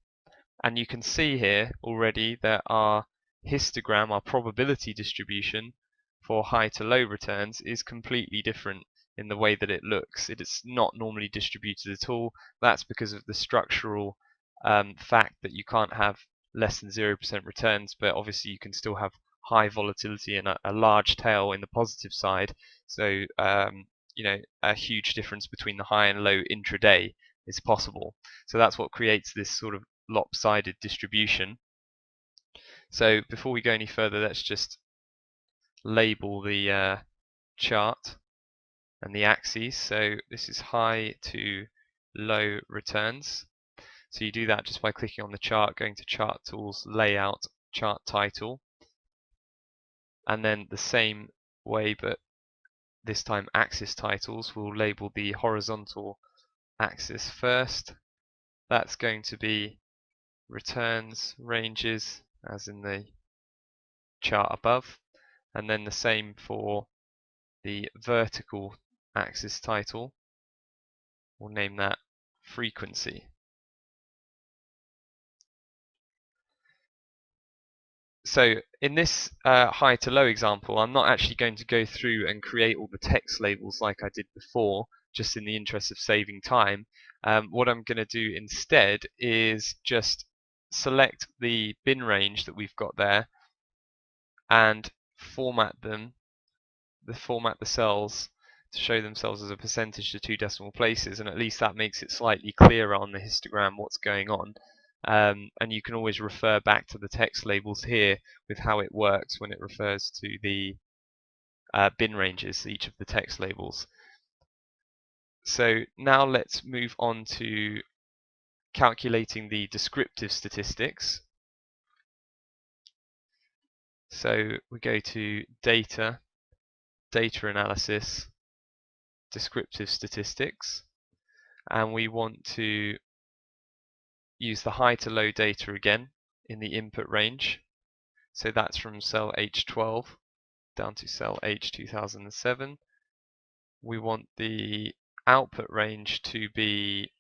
and you can see here already that our histogram, our probability distribution for high to low returns, is completely different in the way that it looks. It is not normally distributed at all. That's because of the structural fact that you can't have less than 0% returns, but obviously you can still have high volatility and a large tail in the positive side. So a huge difference between the high and low intraday is possible. So that's what creates this sort of lopsided distribution. So before we go any further, let's just label the chart and the axes. So this is high to low returns. So you do that just by clicking on the chart, going to Chart Tools, Layout, Chart Title, and then the same way, but this time axis titles, we'll label the horizontal axis first. That's going to be returns ranges, as in the chart above, and then the same for the vertical axis title. We'll name that frequency. So in this high to low example, I'm not actually going to go through and create all the text labels like I did before, just in the interest of saving time. What I'm going to do instead is just select the bin range that we've got there and format the cells to show themselves as a percentage to 2 decimal places, and at least that makes it slightly clearer on the histogram what's going on. And you can always refer back to the text labels here with how it works when it refers to the bin ranges, each of the text labels. So now let's move on to calculating the descriptive statistics. So we go to Data, Data Analysis, Descriptive Statistics, and we want to use the high to low data again in the input range. So that's from cell H12 down to cell H2007. We want the output range to be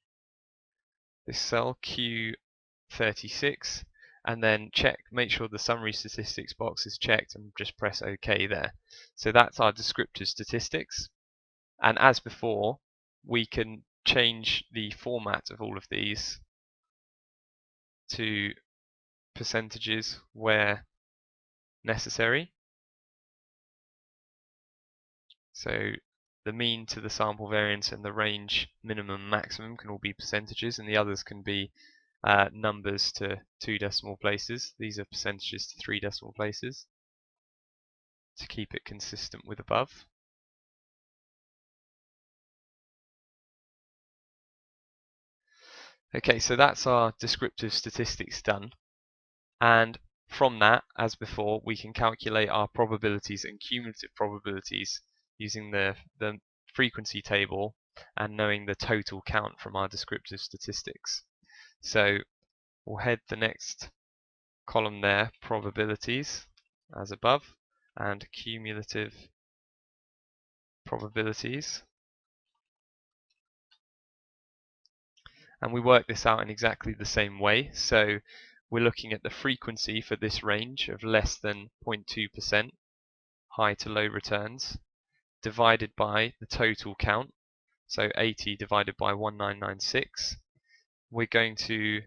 this cell Q36, and then make sure the summary statistics box is checked and just press OK there. So that's our descriptive statistics. And as before, we can change the format of all of these to percentages where necessary. So the mean to the sample variance and the range minimum maximum can all be percentages, and the others can be numbers to 2 decimal places. These are percentages to 3 decimal places to keep it consistent with above. Okay, so that's our descriptive statistics done, and from that, as before, we can calculate our probabilities and cumulative probabilities using the frequency table and knowing the total count from our descriptive statistics. So we'll head the next column there, probabilities, as above, and cumulative probabilities. And we work this out in exactly the same way. So we're looking at the frequency for this range of less than 0.2%, high to low returns, divided by the total count, so 80 divided by 1996. We're going to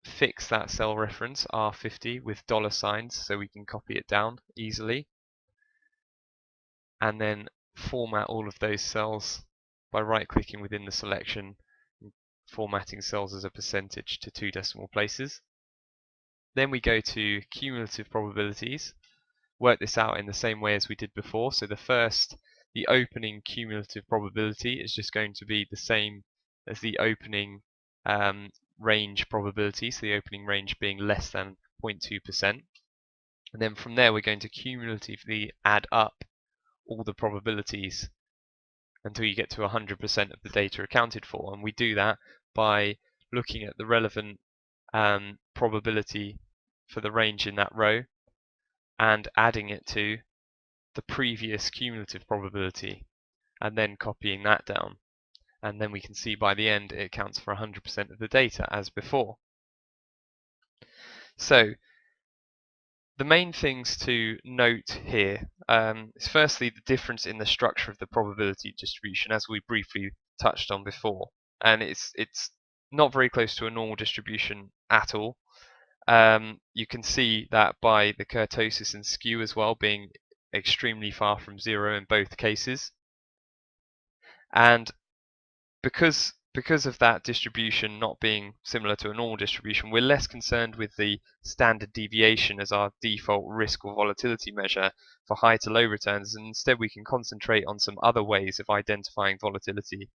fix that cell reference R50 with dollar signs so we can copy it down easily, and then format all of those cells by right-clicking within the selection and formatting cells as a percentage to 2 decimal places. Then we go to cumulative probabilities, work this out in the same way as we did before. So the opening cumulative probability is just going to be the same as the opening range probability, so the opening range being less than 0.2%. And then from there we're going to cumulatively add up all the probabilities until you get to 100% of the data accounted for. And we do that by looking at the relevant probability for the range in that row and adding it to the previous cumulative probability and then copying that down. And then we can see by the end it accounts for 100% of the data as before. So the main things to note here is firstly the difference in the structure of the probability distribution, as we briefly touched on before. And it's not very close to a normal distribution at all. You can see that by the kurtosis and skew as well being extremely far from zero in both cases. And because of that distribution not being similar to a normal distribution, we're less concerned with the standard deviation as our default risk or volatility measure for high to low returns, and instead we can concentrate on some other ways of identifying volatility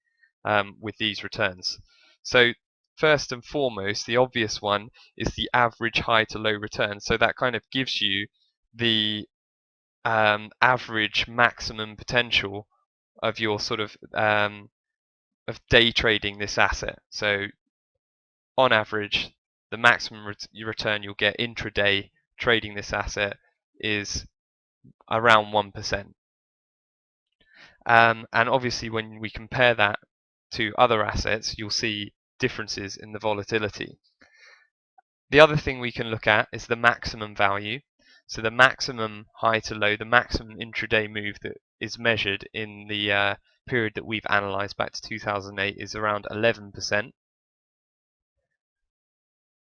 with these returns. So first and foremost, the obvious one is the average high to low return. So that kind of gives you the average maximum potential of your sort of day trading this asset. So on average, the maximum return you'll get intraday trading this asset is around 1%. And obviously when we compare that to other assets, you'll see differences in the volatility. The other thing we can look at is the maximum value. So the maximum high to low, the maximum intraday move that is measured in the period that we've analysed back to 2008 is around 11%.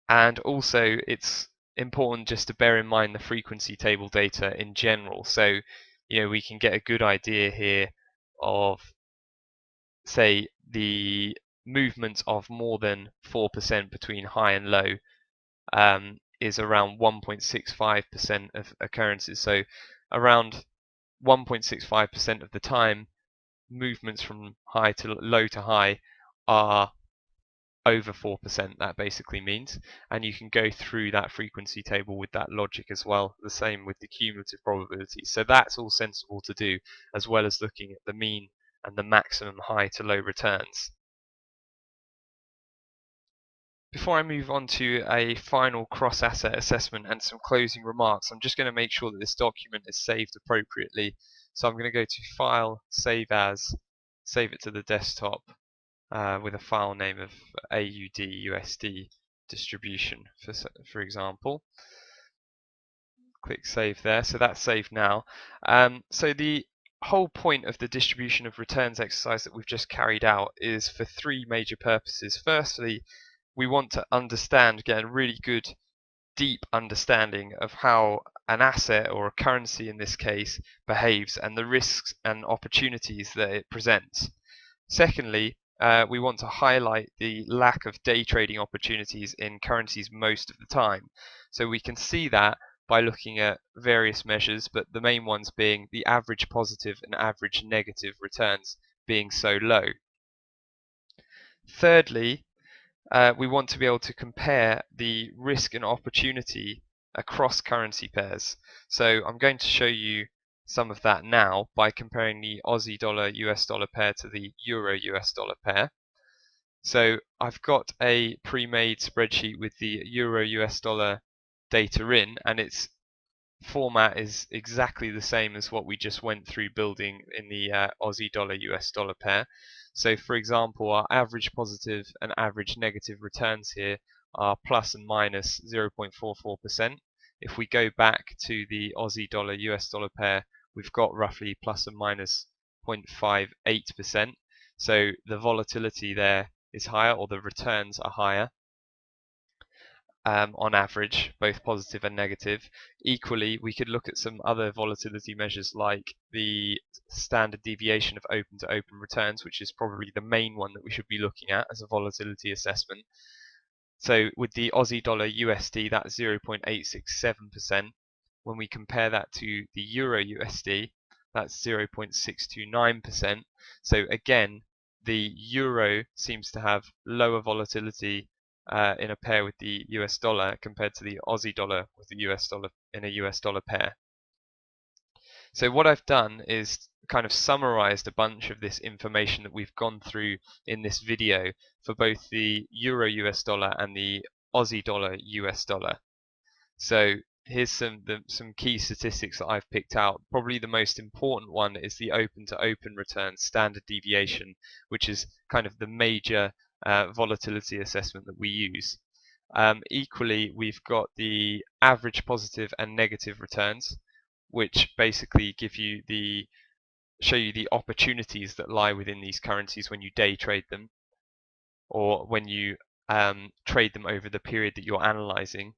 And also it's important just to bear in mind the frequency table data in general. So, we can get a good idea here of, say, the movements of more than 4% between high and low is around 1.65% of occurrences. So around 1.65% of the time, movements from high to low to high are over 4%, that basically means. And you can go through that frequency table with that logic as well, the same with the cumulative probability. So that's all sensible to do, as well as looking at the mean and the maximum high to low returns. Before I move on to a final cross-asset assessment and some closing remarks, I'm just going to make sure that this document is saved appropriately. So I'm going to go to File, Save As, save it to the desktop with a file name of AUD USD distribution, for example. Click Save there. So that's saved now. So the whole point of the distribution of returns exercise that we've just carried out is for three major purposes. Firstly, we want to understand, get a really good, deep understanding of how an asset, or a currency in this case, behaves and the risks and opportunities that it presents. Secondly, we want to highlight the lack of day trading opportunities in currencies most of the time. So we can see that by looking at various measures, but the main ones being the average positive and average negative returns being so low. Thirdly, we want to be able to compare the risk and opportunity across currency pairs. So I'm going to show you some of that now by comparing the Aussie dollar US dollar pair to the Euro US dollar pair. So I've got a pre-made spreadsheet with the Euro US dollar data in, and its format is exactly the same as what we just went through building in the Aussie dollar US dollar pair. So for example, our average positive and average negative returns here are plus and minus 0.44%. If we go back to the Aussie dollar US dollar pair, we've got roughly plus and minus 0.58%. So the volatility there is higher, or the returns are higher. On average, both positive and negative. Equally, we could look at some other volatility measures like the standard deviation of open to open returns, which is probably the main one that we should be looking at as a volatility assessment. So with the Aussie dollar USD, that's 0.867%. When we compare that to the Euro USD, that's 0.629%. So again, the Euro seems to have lower volatility in a pair with the US dollar compared to the Aussie dollar with the US dollar in a US dollar pair. So what I've done is kind of summarized a bunch of this information that we've gone through in this video for both the Euro US dollar and the Aussie dollar US dollar. So here's some key statistics that I've picked out. Probably the most important one is the open to open return standard deviation, which is kind of the major volatility assessment that we use. Equally, we've got the average positive and negative returns, which basically show you the opportunities that lie within these currencies when you day trade them, or when you trade them over the period that you're analyzing.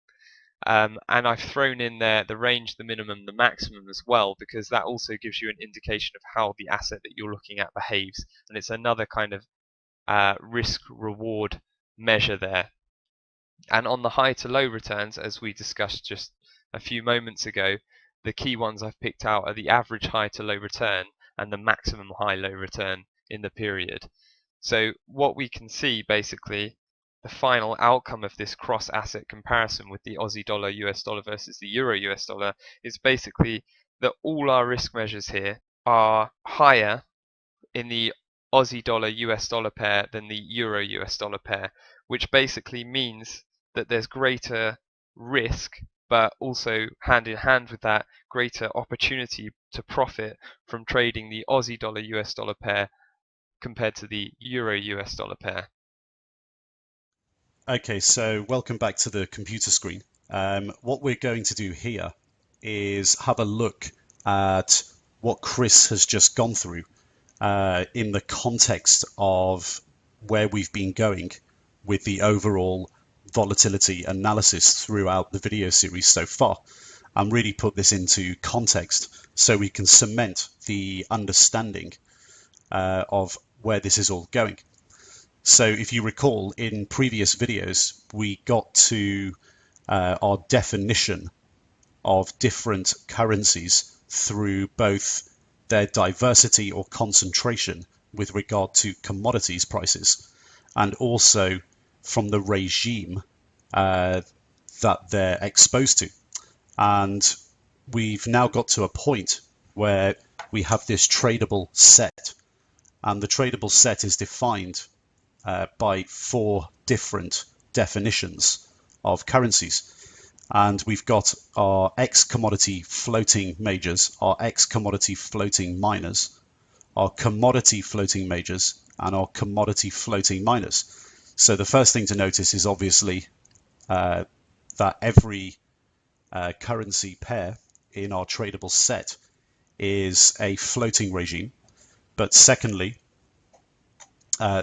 And I've thrown in there the range, the minimum, the maximum as well, because that also gives you an indication of how the asset that you're looking at behaves, and it's another kind of risk-reward measure there. And on the high to low returns, as we discussed just a few moments ago, the key ones I've picked out are the average high to low return and the maximum high low return in the period. So what we can see basically, the final outcome of this cross asset comparison with the Aussie dollar US dollar versus the Euro US dollar is basically that all our risk measures here are higher in the Aussie dollar US dollar pair than the Euro US dollar pair, which basically means that there's greater risk, but also hand in hand with that, greater opportunity to profit from trading the Aussie dollar US dollar pair compared to the Euro US dollar pair? Okay, so welcome back to the computer screen. What we're going to do here is have a look at what Chris has just gone through in the context of where we've been going with the overall volatility analysis throughout the video series so far, and really put this into context so we can cement the understanding of where this is all going. So if you recall, in previous videos, we got to our definition of different currencies through both their diversity or concentration with regard to commodities prices, and also from the regime that they're exposed to. And we've now got to a point where we have this tradable set, and the tradable set is defined by 4 different definitions of currencies. And we've got our X commodity floating majors, our X commodity floating minors, our commodity floating majors, and our commodity floating minors. So the first thing to notice is obviously that every currency pair in our tradable set is a floating regime. But secondly,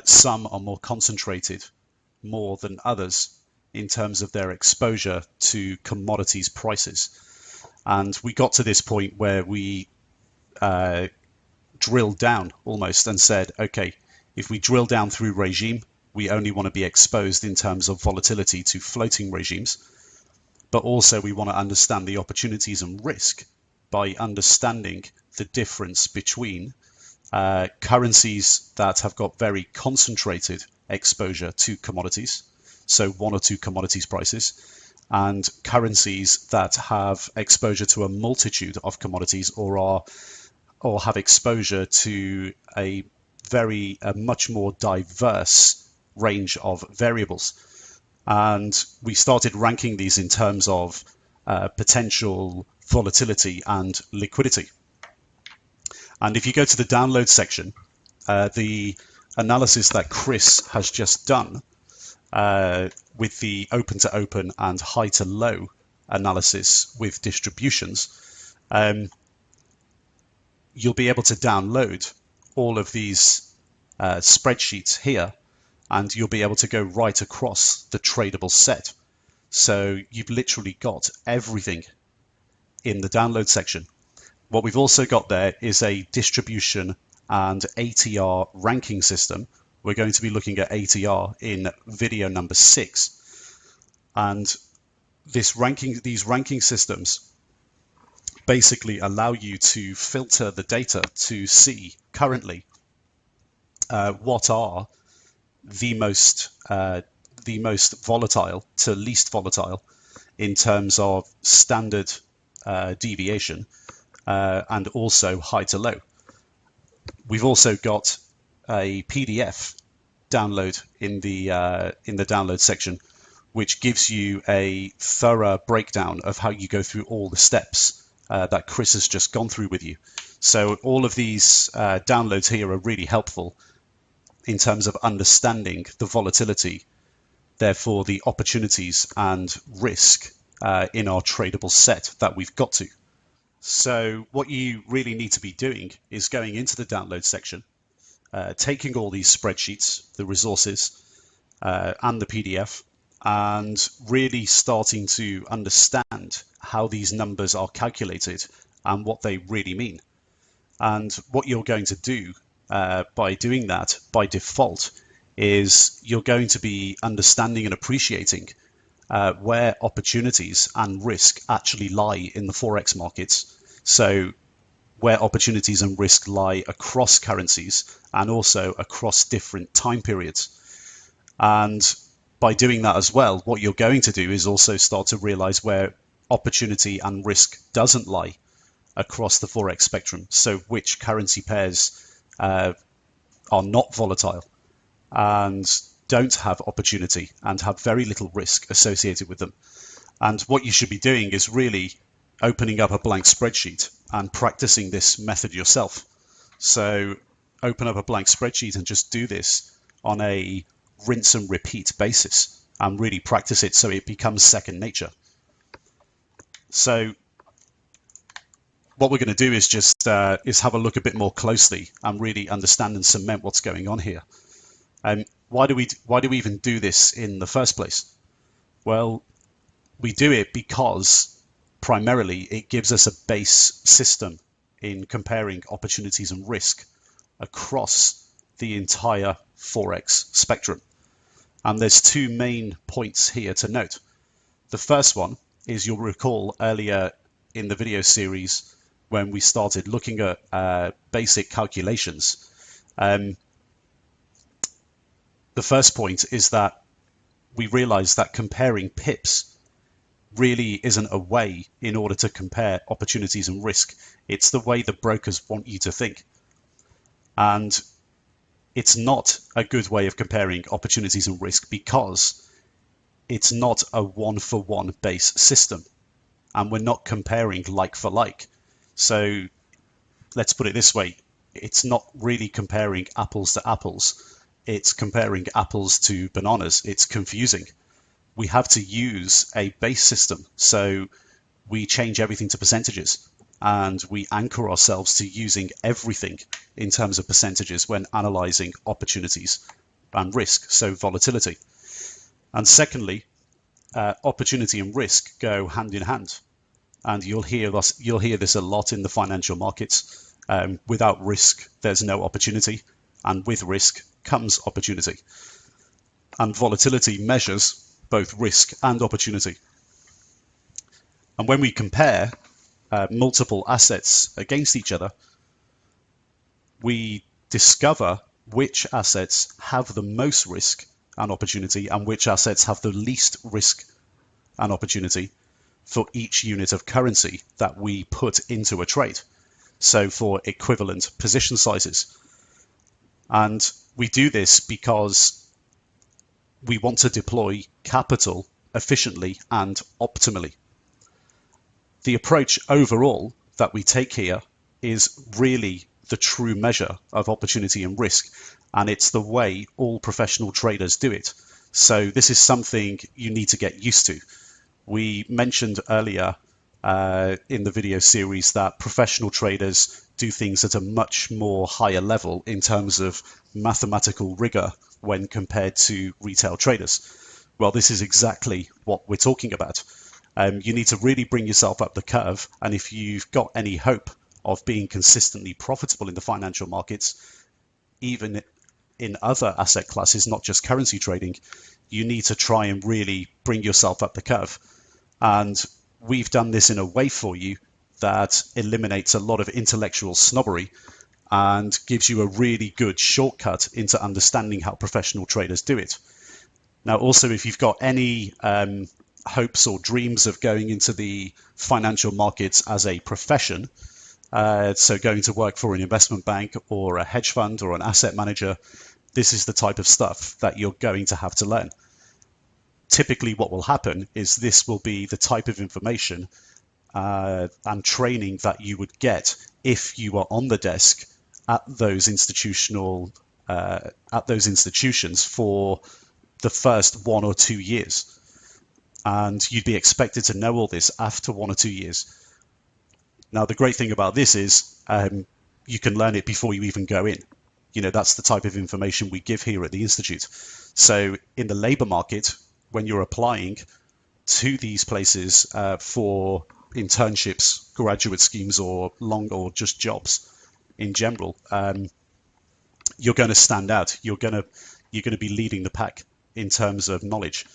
some are more concentrated more than others in terms of their exposure to commodities prices. And we got to this point where we drilled down almost and said, okay, if we drill down through regime, we only want to be exposed in terms of volatility to floating regimes, but also we want to understand the opportunities and risk by understanding the difference between currencies that have got very concentrated exposure to commodities, so 1 or 2 commodities prices, and currencies that have exposure to a multitude of commodities or have exposure to a much more diverse range of variables. And we started ranking these in terms of potential volatility and liquidity. And if you go to the download section, the analysis that Chris has just done with the open to open and high to low analysis with distributions, you'll be able to download all of these spreadsheets here, and you'll be able to go right across the tradable set. So you've literally got everything in the download section. What we've also got there is a distribution and ATR ranking system. We're going to be looking at ATR in video number 6. And these ranking systems basically allow you to filter the data to see currently what are the most volatile to least volatile in terms of standard deviation, and also high to low. We've also got a PDF download in the download section, which gives you a thorough breakdown of how you go through all the steps that Chris has just gone through with you. So all of these downloads here are really helpful in terms of understanding the volatility, therefore the opportunities and risk in our tradable set that we've got to. So what you really need to be doing is going into the download section, taking all these spreadsheets, the resources, and the PDF, and really starting to understand how these numbers are calculated and what they really mean. And what you're going to do by doing that by default is you're going to be understanding and appreciating where opportunities and risk actually lie in the Forex markets. So where opportunities and risk lie across currencies and also across different time periods. And by doing that as well, what you're going to do is also start to realize where opportunity and risk doesn't lie across the Forex spectrum. So which currency pairs are not volatile and don't have opportunity and have very little risk associated with them. And what you should be doing is really opening up a blank spreadsheet and practicing this method yourself. So open up a blank spreadsheet and just do this on a rinse and repeat basis and really practice it so it becomes second nature. So what we're going to do is just have a look a bit more closely and really understand and cement what's going on here. Why do we even do this in the first place? Well, we do it because primarily it gives us a base system in comparing opportunities and risk across the entire Forex spectrum. And there's two main points here to note. The first one is, you'll recall earlier in the video series when we started looking at basic calculations. The first point is that we realized that comparing pips really isn't a way in order to compare opportunities and risk. It's the way the brokers want you to think. And it's not a good way of comparing opportunities and risk because it's not a one-for-one base system. And we're not comparing like for like. So let's put it this way. It's not really comparing apples to apples. It's comparing apples to bananas. It's confusing. We have to use a base system. So we change everything to percentages and we anchor ourselves to using everything in terms of percentages when analyzing opportunities and risk, so volatility. And secondly, opportunity and risk go hand in hand. And you'll hear this a lot in the financial markets. Without risk, there's no opportunity. And with risk comes opportunity. And volatility measures both risk and opportunity. And when we compare multiple assets against each other, we discover which assets have the most risk and opportunity and which assets have the least risk and opportunity for each unit of currency that we put into a trade. So for equivalent position sizes. And we do this because we want to deploy capital efficiently and optimally. The approach overall that we take here is really the true measure of opportunity and risk, and it's the way all professional traders do it. So this is something you need to get used to. We mentioned earlier in the video series that professional traders do things at a much more higher level in terms of mathematical rigor when compared to retail traders. Well, this is exactly what we're talking about. You need to really bring yourself up the curve, and if you've got any hope of being consistently profitable in the financial markets, even in other asset classes, not just currency trading, you need to try and really bring yourself up the curve. And we've done this in a way for you that eliminates a lot of intellectual snobbery and gives you a really good shortcut into understanding how professional traders do it. Now, also, if you've got any hopes or dreams of going into the financial markets as a profession, so going to work for an investment bank or a hedge fund or an asset manager, this is the type of stuff that you're going to have to learn. Typically what will happen is this will be the type of information and training that you would get if you are on the desk at those institutions for the first 1 or 2 years. And you'd be expected to know all this after 1 or 2 years. Now, the great thing about this is you can learn it before you even go in. You know, that's the type of information we give here at the Institute. So in the labor market, when you're applying to these places for internships, graduate schemes, or just jobs in general, you're going to stand out. You're going to be leading the pack in terms of knowledge.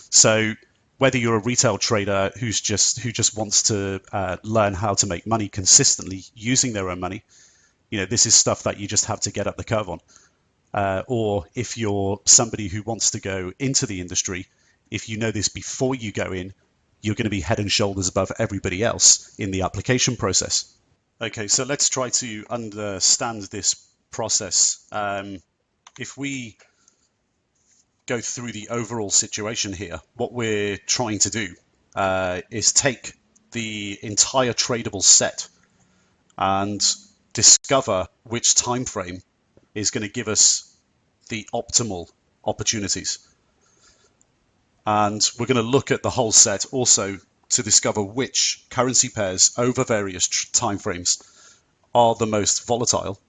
So whether you're a retail trader who just wants to learn how to make money consistently using their own money, you know, this is stuff that you just have to get up the curve on. Or if you're somebody who wants to go into the industry, if you know this before you go in, you're going to be head and shoulders above everybody else in the application process. Okay, so let's try to understand this process. If we go through the overall situation here, what we're trying to do is take the entire tradable set and discover which time frame is going to give us the optimal opportunities. And we're going to look at the whole set also to discover which currency pairs over various time frames are the most volatile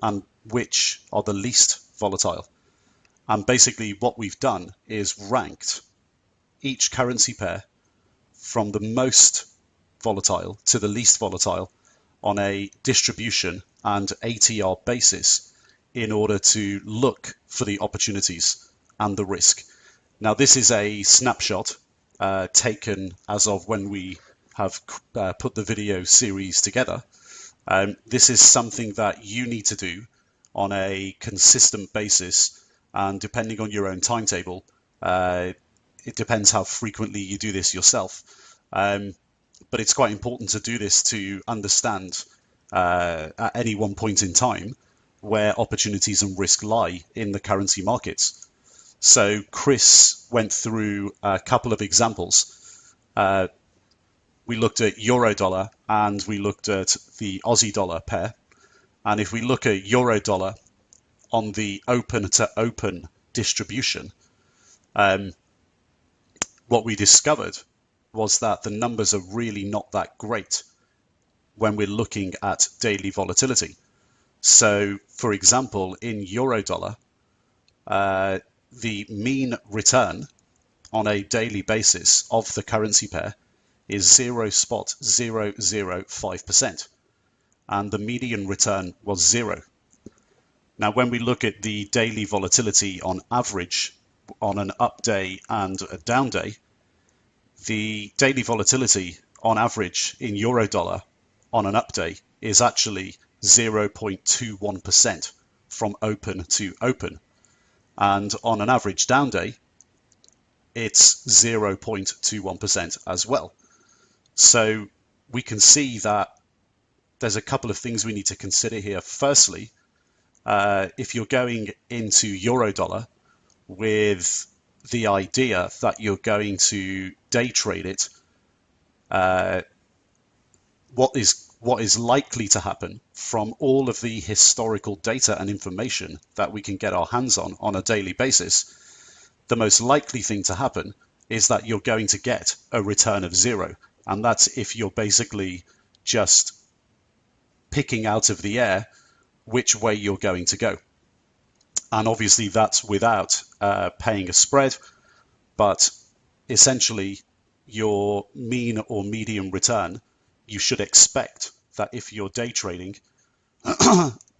and which are the least volatile. And basically what we've done is ranked each currency pair from the most volatile to the least volatile on a distribution and ATR basis in order to look for the opportunities and the risk. Now, this is a snapshot taken as of when we have put the video series together. This is something that you need to do on a consistent basis, and depending on your own timetable, it depends how frequently you do this yourself. But it's quite important to do this to understand at any one point in time where opportunities and risk lie in the currency markets. So Chris went through a couple of examples. We looked at euro dollar and we looked at the Aussie dollar pair. And if we look at euro dollar on the open to open distribution, what we discovered was that the numbers are really not that great when we're looking at daily volatility. So, for example, in euro dollar, the mean return on a daily basis of the currency pair is 0.005%, and the median return was 0. Now, when we look at the daily volatility on average on an up day and a down day, the daily volatility on average in euro dollar on an up day is actually 0.21% from open to open. And on an average down day, it's 0.21% as well. So we can see that there's a couple of things we need to consider here. Firstly, if you're going into euro dollar with the idea that you're going to day trade it, what is likely to happen from all of the historical data and information that we can get our hands on a daily basis, the most likely thing to happen is that you're going to get a return of 0. And that's if you're basically just picking out of the air which way you're going to go. And obviously that's without paying a spread, but essentially your mean or median return, you should expect that if you're day trading,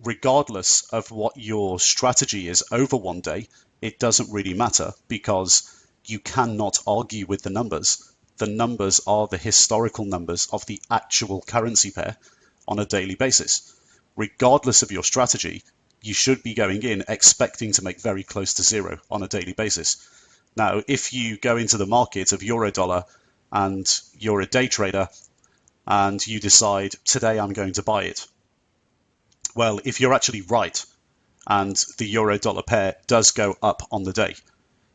regardless of what your strategy is over one day, it doesn't really matter because you cannot argue with the numbers. The numbers are the historical numbers of the actual currency pair on a daily basis. Regardless of your strategy, you should be going in expecting to make very close to 0 on a daily basis. Now, if you go into the market of euro dollar and you're a day trader and you decide today I'm going to buy it, well, if you're actually right and the euro dollar pair does go up on the day,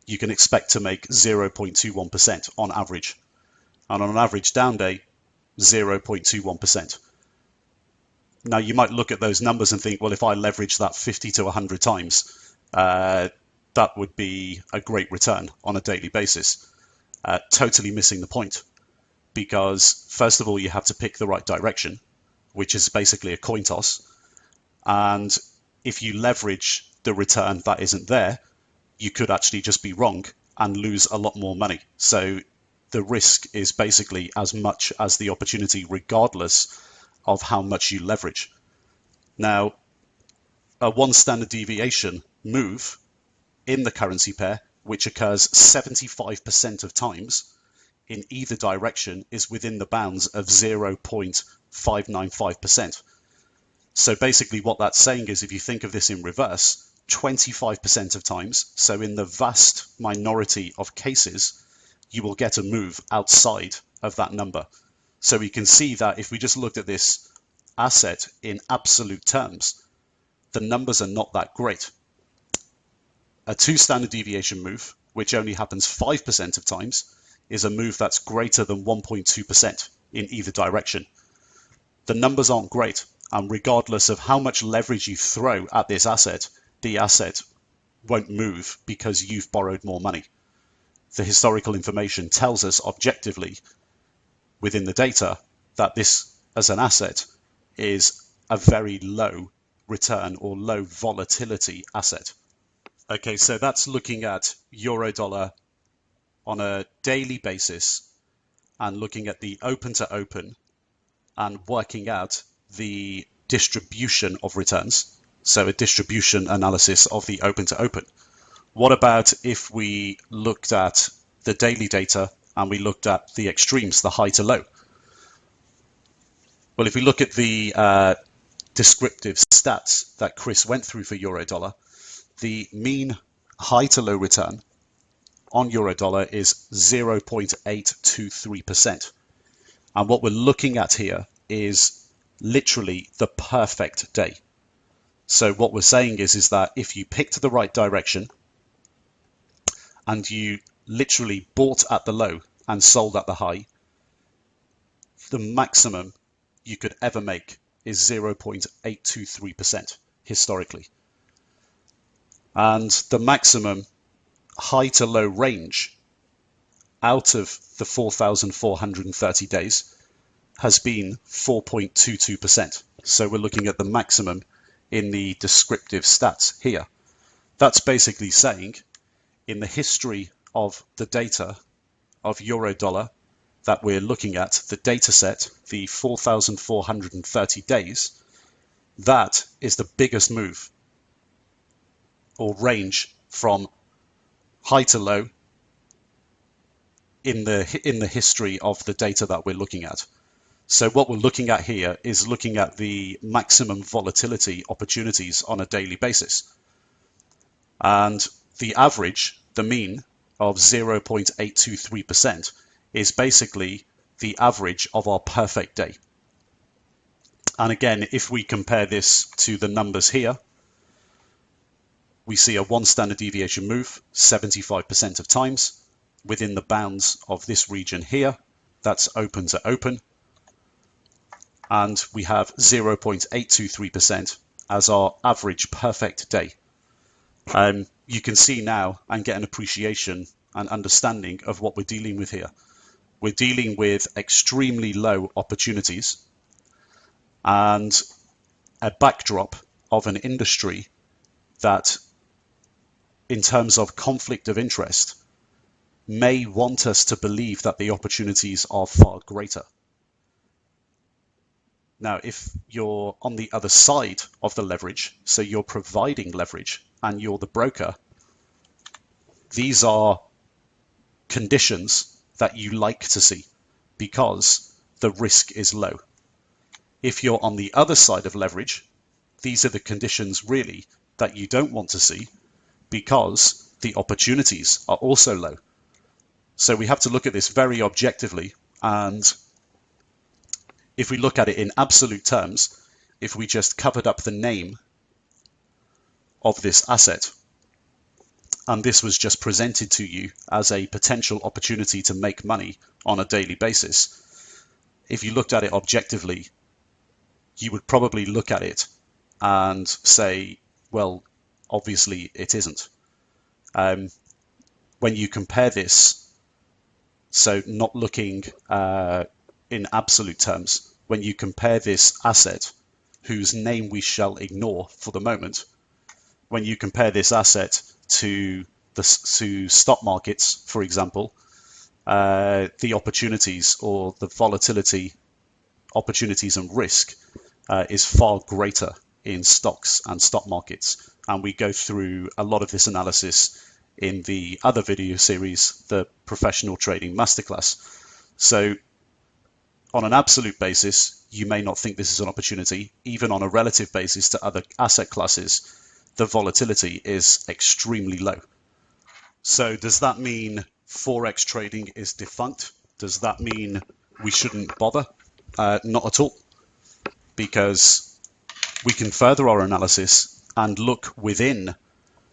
you can expect to make 0.21% on average. And on an average down day, 0.21%. Now, you might look at those numbers and think, well, if I leverage that 50 to 100 times, that would be a great return on a daily basis. Totally missing the point. Because, first of all, you have to pick the right direction, which is basically a coin toss. And if you leverage the return that isn't there, you could actually just be wrong and lose a lot more money. So the risk is basically as much as the opportunity, regardless of how much you leverage. Now, a one standard deviation move in the currency pair, which occurs 75% of times in either direction, is within the bounds of 0.595%. So basically what that's saying is, if you think of this in reverse, 25% of times, so in the vast minority of cases, you will get a move outside of that number. So we can see that if we just looked at this asset in absolute terms, the numbers are not that great. A 2 standard deviation move, which only happens 5% of times, is a move that's greater than 1.2%. in either direction. The numbers aren't great, and regardless of how much leverage you throw at this asset, the asset won't move because you've borrowed more money. The historical information tells us objectively within the data that this as an asset is a very low return or low volatility asset. Okay, so that's looking at euro dollar on a daily basis and looking at the open to open and working out the distribution of returns. So a distribution analysis of the open to open. What about if we looked at the daily data and we looked at the extremes, the high to low? Well, if we look at the descriptive stats that Chris went through for euro dollar, the mean high to low return on euro dollar is 0.823%. And what we're looking at here is literally the perfect day. So what we're saying is that if you picked the right direction and you literally bought at the low and sold at the high, the maximum you could ever make is 0.823% historically. And the maximum high to low range out of the 4,430 days has been 4.22%. So we're looking at the maximum in the descriptive stats here. That's basically saying in the history of the data of euro dollar that we're looking at, the data set, the 4,430 days, that is the biggest move or range from high to low in the history of the data that we're looking at. So what we're looking at here is looking at the maximum volatility opportunities on a daily basis. And the average, the mean of 0.823% is basically the average of our perfect day. And again, if we compare this to the numbers here, we see a 1 standard deviation move 75% of times within the bounds of this region here. That's open to open. And we have 0.823% as our average perfect day. You can see now and get an appreciation and understanding of what we're dealing with here. We're dealing with extremely low opportunities and a backdrop of an industry that, in terms of conflict of interest, may want us to believe that the opportunities are far greater. Now, if you're on the other side of the leverage, so you're providing leverage and you're the broker, these are conditions that you like to see because the risk is low. If you're on the other side of leverage, these are the conditions really that you don't want to see because the opportunities are also low. So we have to look at this very objectively, and if we look at it in absolute terms, if we just covered up the name of this asset, and this was just presented to you as a potential opportunity to make money on a daily basis, if you looked at it objectively, you would probably look at it and say, well, obviously it isn't. When you compare this, so not looking in absolute terms, when you compare this asset, whose name we shall ignore for the moment, when you compare this asset to stock markets, for example, the opportunities or the volatility, opportunities and risk is far greater in stocks and stock markets. And we go through a lot of this analysis in the other video series, the Professional Trading Masterclass. So on an absolute basis, you may not think this is an opportunity. Even on a relative basis to other asset classes, the volatility is extremely low. So does that mean Forex trading is defunct? Does that mean we shouldn't bother? Not at all, because we can further our analysis and look within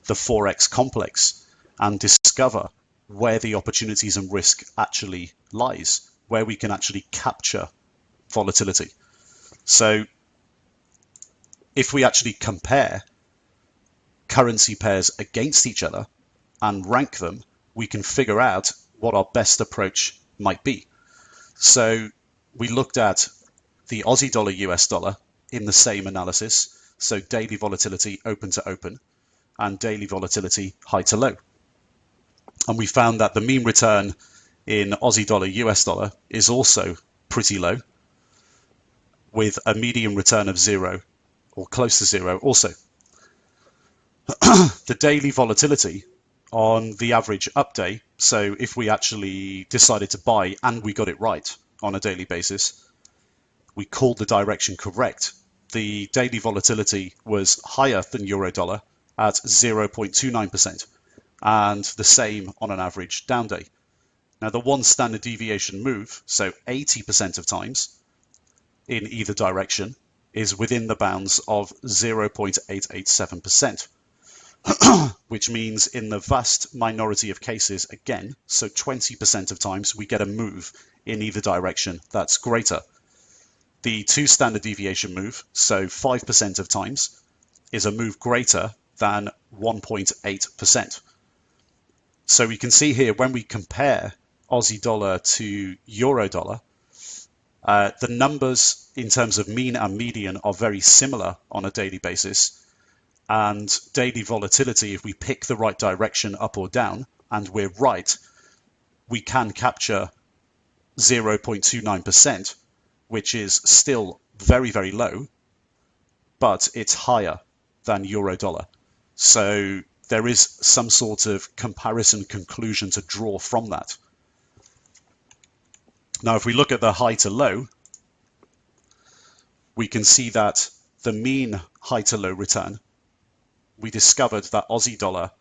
the Forex complex and discover where the opportunities and risk actually lies where we can actually capture volatility. So if we actually compare currency pairs against each other and rank them, we can figure out what our best approach might be. So we looked at the Aussie dollar US dollar in the same analysis, so daily volatility open to open and daily volatility high to low. And we found that the mean return in Aussie dollar US dollar is also pretty low, with a median return of 0 or close to 0 also. The daily volatility on the average up day, so if we actually decided to buy and we got it right on a daily basis, we called the direction correct. The daily volatility was higher than euro dollar at 0.29% and the same on an average down day. Now the one standard deviation move, so 80% of times in either direction, is within the bounds of 0.887%, which means in the vast minority of cases, again, so 20% of times we get a move in either direction that's greater. The two standard deviation move, so 5% of times, is a move greater than 1.8%. So we can see here when we compare Aussie dollar to euro dollar, the numbers in terms of mean and median are very similar on a daily basis. And daily volatility, if we pick the right direction up or down, and we're right, we can capture 0.29%, which is still very, very low, but it's higher than euro dollar. So there is some sort of comparison conclusion to draw from that. Now, if we look at the high to low, we can see that the mean high to low return, we discovered that Aussie dollar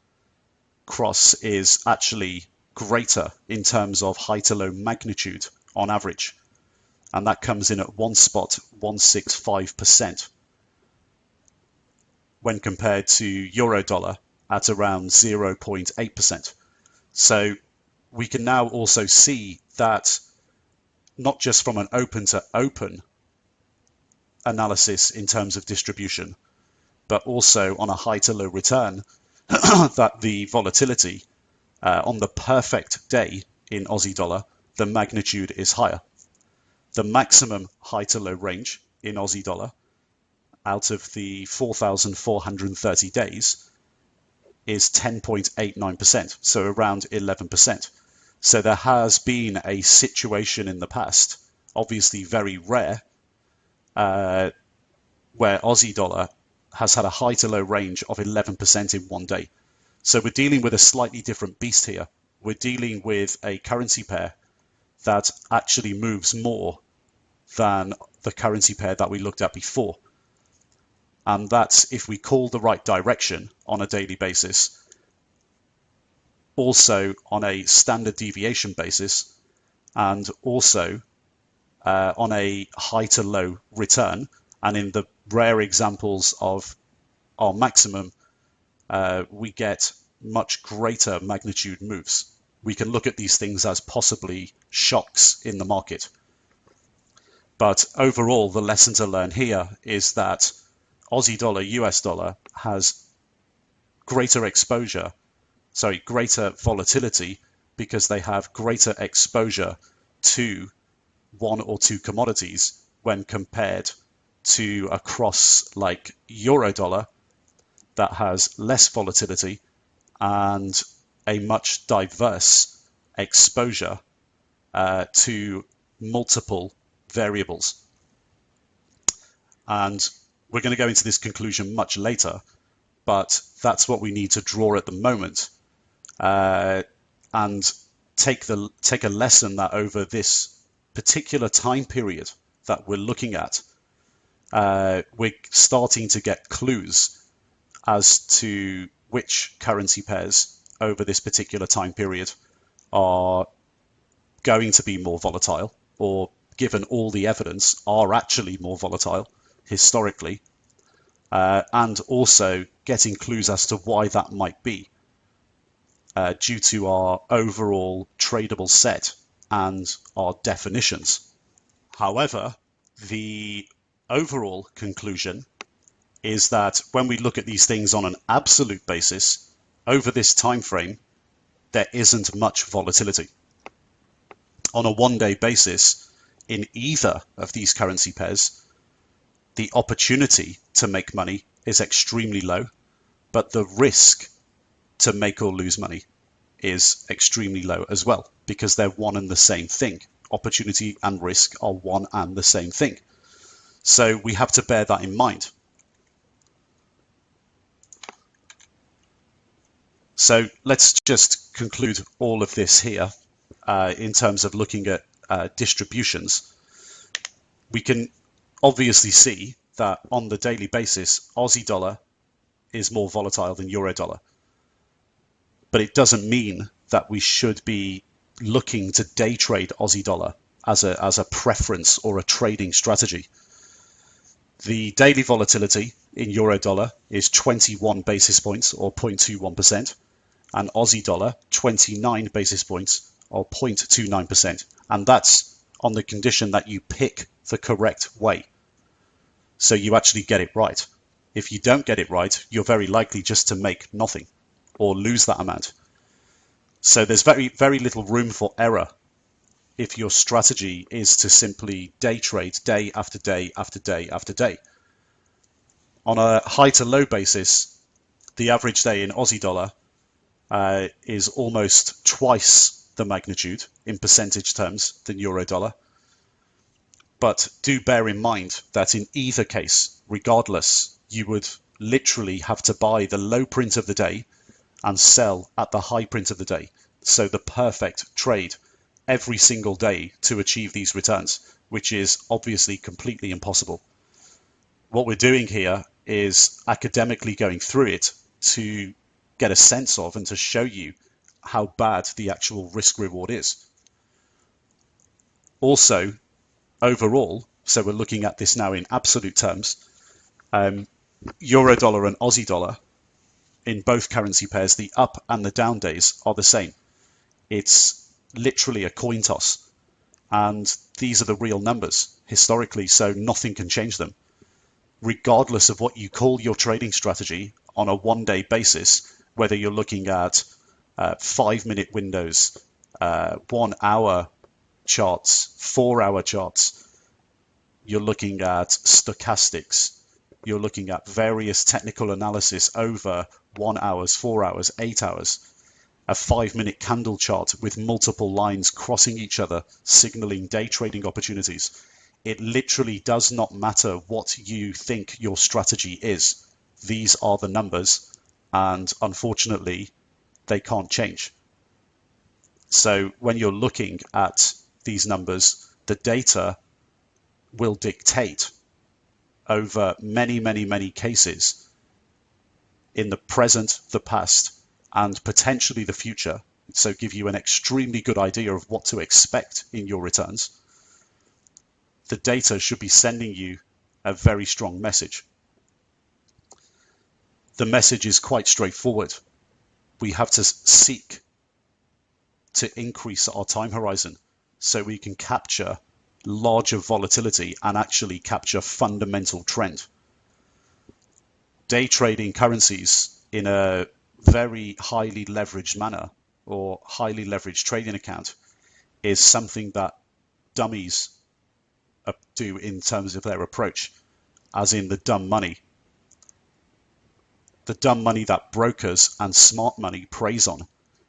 cross is actually greater in terms of high to low magnitude on average. And that comes in at 1.165% when compared to euro dollar at around 0.8%. So we can now also see that not just from an open to open analysis in terms of distribution, but also on a high to low return, that the volatility on the perfect day in Aussie dollar, the magnitude is higher. The maximum high to low range in Aussie dollar out of the 4,430 days is 10.89%, so around 11%. So there has been a situation in the past, obviously very rare, where Aussie dollar has had a high to low range of 11% in one day. So we're dealing with a slightly different beast here. We're dealing with a currency pair that actually moves more than the currency pair that we looked at before. And that's if we call the right direction on a daily basis, also on a standard deviation basis, and also on a high to low return. And in the rare examples of our maximum, we get much greater magnitude moves. We can look at these things as possibly shocks in the market. But overall, the lesson to learn here is that Aussie dollar, US dollar has greater exposure, greater volatility, because they have greater exposure to one or two commodities when compared to a cross like euro dollar that has less volatility and a much diverse exposure to multiple variables. And we're going to go into this conclusion much later, but that's what we need to draw at the moment, and take a lesson that over this particular time period that we're looking at, we're starting to get clues as to which currency pairs over this particular time period are going to be more volatile, or given all the evidence are actually more volatile historically, and also getting clues as to why that might be due to our overall tradable set and our definitions. However, the overall conclusion is that when we look at these things on an absolute basis, over this time frame, there isn't much volatility. On a one-day basis, in either of these currency pairs, the opportunity to make money is extremely low, but the risk to make or lose money is extremely low as well, because they're one and the same thing. Opportunity and risk are one and the same thing. So we have to bear that in mind. So let's just conclude all of this here in terms of looking at distributions. We can obviously see that on the daily basis, Aussie dollar is more volatile than euro dollar. But it doesn't mean that we should be looking to day trade Aussie dollar as a preference or a trading strategy. The daily volatility in euro dollar is 21 basis points or 0.21%, and Aussie dollar 29 basis points or 0.29%. And that's on the condition that you pick the correct way. So you actually get it right. If you don't get it right, you're very likely just to make nothing or lose that amount. So there's very, very little room for error if your strategy is to simply day trade day after day after day after day. On a high to low basis, the average day in Aussie dollar is almost twice the magnitude in percentage terms than euro dollar. But do bear in mind that in either case, regardless, you would literally have to buy the low print of the day and sell at the high print of the day. So the perfect trade every single day to achieve these returns, which is obviously completely impossible. What we're doing here is academically going through it to get a sense of and to show you how bad the actual risk reward is. Also, overall, so we're looking at this now in absolute terms, euro dollar and Aussie dollar, in both currency pairs, the up and the down days are the same. It's literally a coin toss. And these are the real numbers historically, so nothing can change them. Regardless of what you call your trading strategy on a one-day basis, whether you're looking at 5-minute windows, 1 hour charts, 4-hour charts, you're looking at stochastics, you're looking at various technical analysis over 1 hour, 4 hours, 8 hours, a 5-minute candle chart with multiple lines crossing each other, signaling day trading opportunities. It literally does not matter what you think your strategy is. These are the numbers, and unfortunately, they can't change. So when you're looking at these numbers, the data will dictate over many, many, many cases in the present, the past, and potentially the future. So give you an extremely good idea of what to expect in your returns. The data should be sending you a very strong message. The message is quite straightforward. We have to seek to increase our time horizon so we can capture larger volatility and actually capture fundamental trend. Day trading currencies in a very highly leveraged manner or highly leveraged trading account is something that dummies do in terms of their approach, as in the dumb money. The dumb money that brokers and smart money preys on,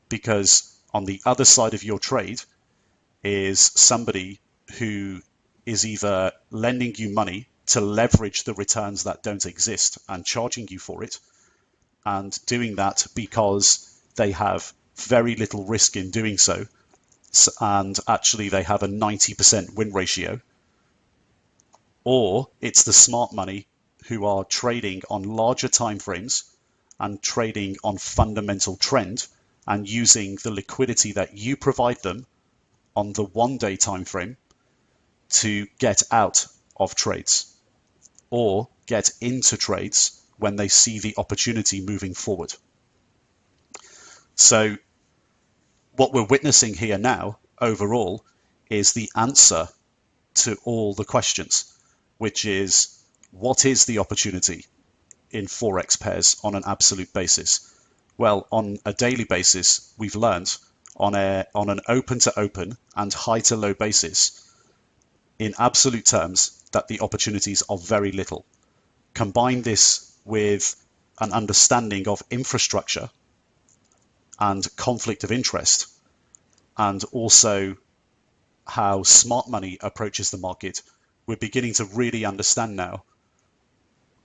because on the other side of your trade is somebody who is either lending you money to leverage the returns that don't exist and charging you for it, and doing that because they have very little risk in doing so, and actually they have a 90% win ratio. Or it's the smart money who are trading on larger time frames and trading on fundamental trend and using the liquidity that you provide them on the one-day time frame to get out of trades or get into trades when they see the opportunity moving forward. So what we're witnessing here now overall is the answer to all the questions, which is, what is the opportunity in Forex pairs on an absolute basis? Well, on a daily basis, we've learned on an open to open and high to low basis, in absolute terms, that the opportunities are very little. Combine this with an understanding of infrastructure and conflict of interest, and also how smart money approaches the market, we're beginning to really understand now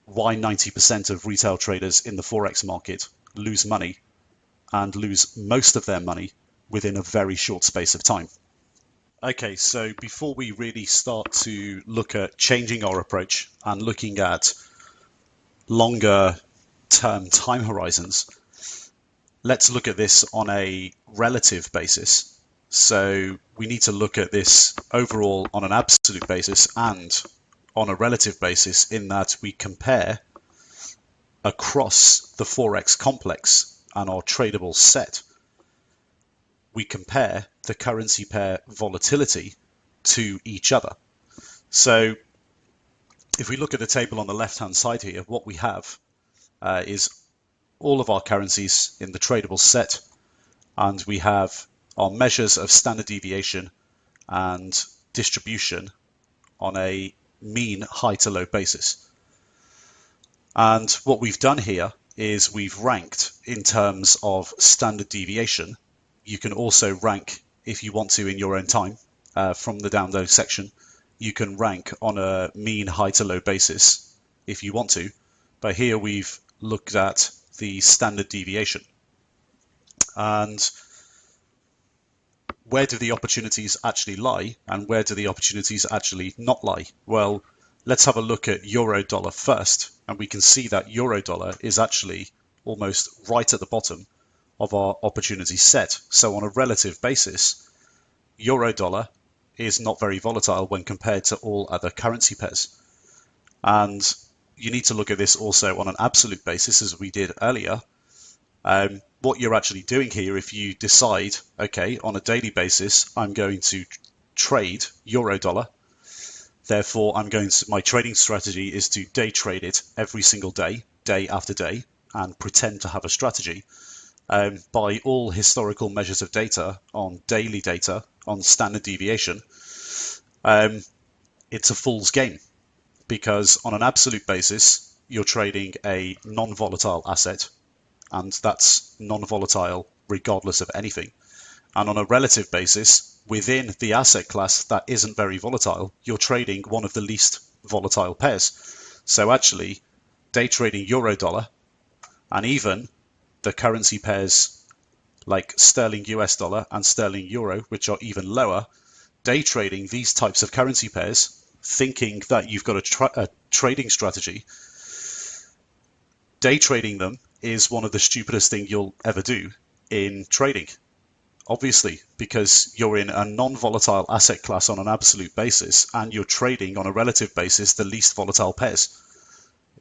why 90% of retail traders in the Forex market lose money, and lose most of their money within a very short space of time. Okay, so before we really start to look at changing our approach and looking at longer term time horizons, let's look at this on a relative basis. So we need to look at this overall on an absolute basis and on a relative basis, in that we compare across the Forex complex and our tradable set. We compare the currency pair volatility to each other. So if we look at the table on the left hand side here, what we have is all of our currencies in the tradable set, and we have our measures of standard deviation and distribution on a mean high to low basis. And what we've done here is we've ranked in terms of standard deviation. You can also rank, if you want to in your own time, from the download section. You can rank on a mean high to low basis if you want to, but here we've looked at the standard deviation. And where do the opportunities actually lie, and where do the opportunities actually not lie? Well, let's have a look at euro dollar first, and we can see that euro dollar is actually almost right at the bottom of our opportunity set. So on a relative basis, euro dollar is not very volatile when compared to all other currency pairs. And you need to look at this also on an absolute basis, as we did earlier. What you're actually doing here, if you decide, okay, on a daily basis, I'm going to trade euro dollar, therefore my trading strategy is to day trade it every single day, day after day, and pretend to have a strategy. By all historical measures of data, on daily data, on standard deviation, it's a fool's game, because on an absolute basis, you're trading a non-volatile asset, and that's non-volatile regardless of anything. And on a relative basis, within the asset class that isn't very volatile, you're trading one of the least volatile pairs. So actually, day trading euro dollar, and even the currency pairs like sterling US dollar and sterling euro, which are even lower, day trading these types of currency pairs, thinking that you've got a trading strategy, day trading them is one of the stupidest things you'll ever do in trading. Obviously, because you're in a non-volatile asset class on an absolute basis, and you're trading on a relative basis the least volatile pairs.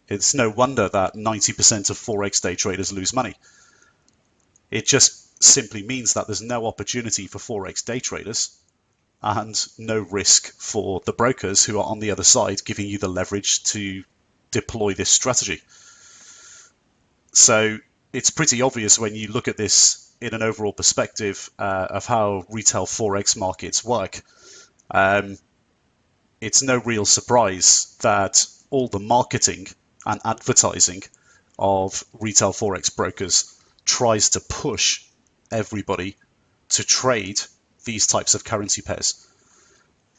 It's no wonder that 90% of Forex day traders lose money. It just simply means that there's no opportunity for Forex day traders, and no risk for the brokers who are on the other side giving you the leverage to deploy this strategy. So it's pretty obvious when you look at this in an overall perspective of how retail Forex markets work. It's no real surprise that all the marketing and advertising of retail Forex brokers tries to push everybody to trade these types of currency pairs.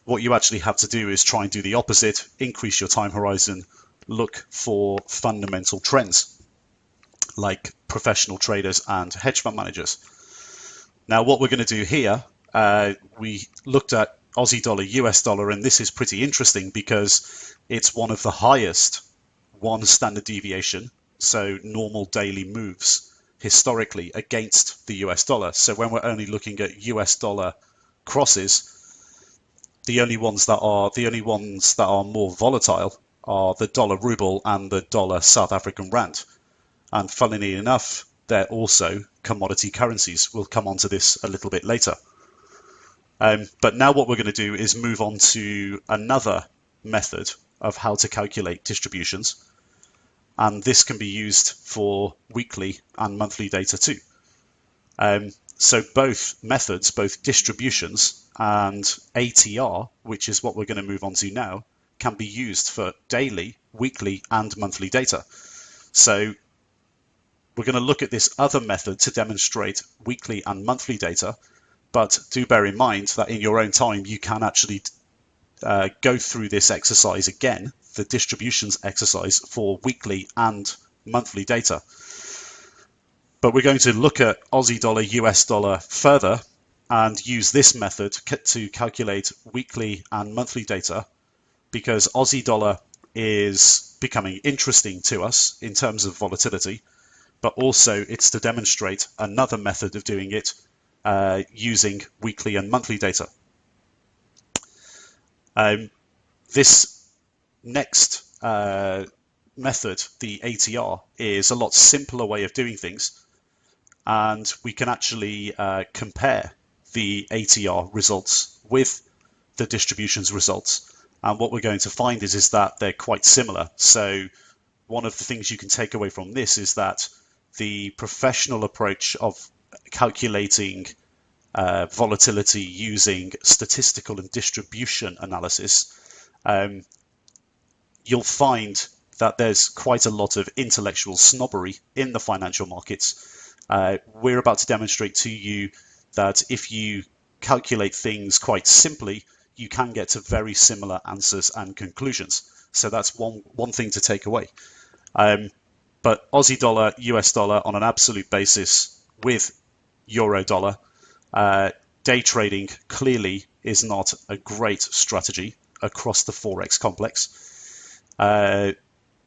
What you actually have to do is try and do the opposite, increase your time horizon, look for fundamental trends like professional traders and hedge fund managers. Now, what we're going to do here, we looked at Aussie dollar, US dollar, and this is pretty interesting because it's one of the highest one standard deviation, so normal daily moves historically against the US dollar. So when we're only looking at US dollar crosses, the only ones that are more volatile are the dollar ruble and the dollar South African rand. And funnily enough, they're also commodity currencies. We'll come on to this a little bit later. But now what we're going to do is move on to another method of how to calculate distributions. And this can be used for weekly and monthly data too. So both methods, both distributions and ATR, which is what we're going to move on to now, can be used for daily, weekly and monthly data. So we're going to look at this other method to demonstrate weekly and monthly data, but do bear in mind that in your own time you can actually go through this exercise again, the distributions exercise for weekly and monthly data. But we're going to look at Aussie dollar, US dollar further and use this method to calculate weekly and monthly data, because Aussie dollar is becoming interesting to us in terms of volatility, but also it's to demonstrate another method of doing it using weekly and monthly data. This next method, the ATR, is a lot simpler way of doing things, and we can actually compare the ATR results with the distributions results. And what we're going to find is that they're quite similar. So one of the things you can take away from this is that the professional approach of calculating volatility using statistical and distribution analysis, you'll find that there's quite a lot of intellectual snobbery in the financial markets. We're about to demonstrate to you that if you calculate things quite simply, you can get to very similar answers and conclusions. So that's one thing to take away. But Aussie dollar, US dollar on an absolute basis with euro dollar, day trading clearly is not a great strategy across the Forex complex.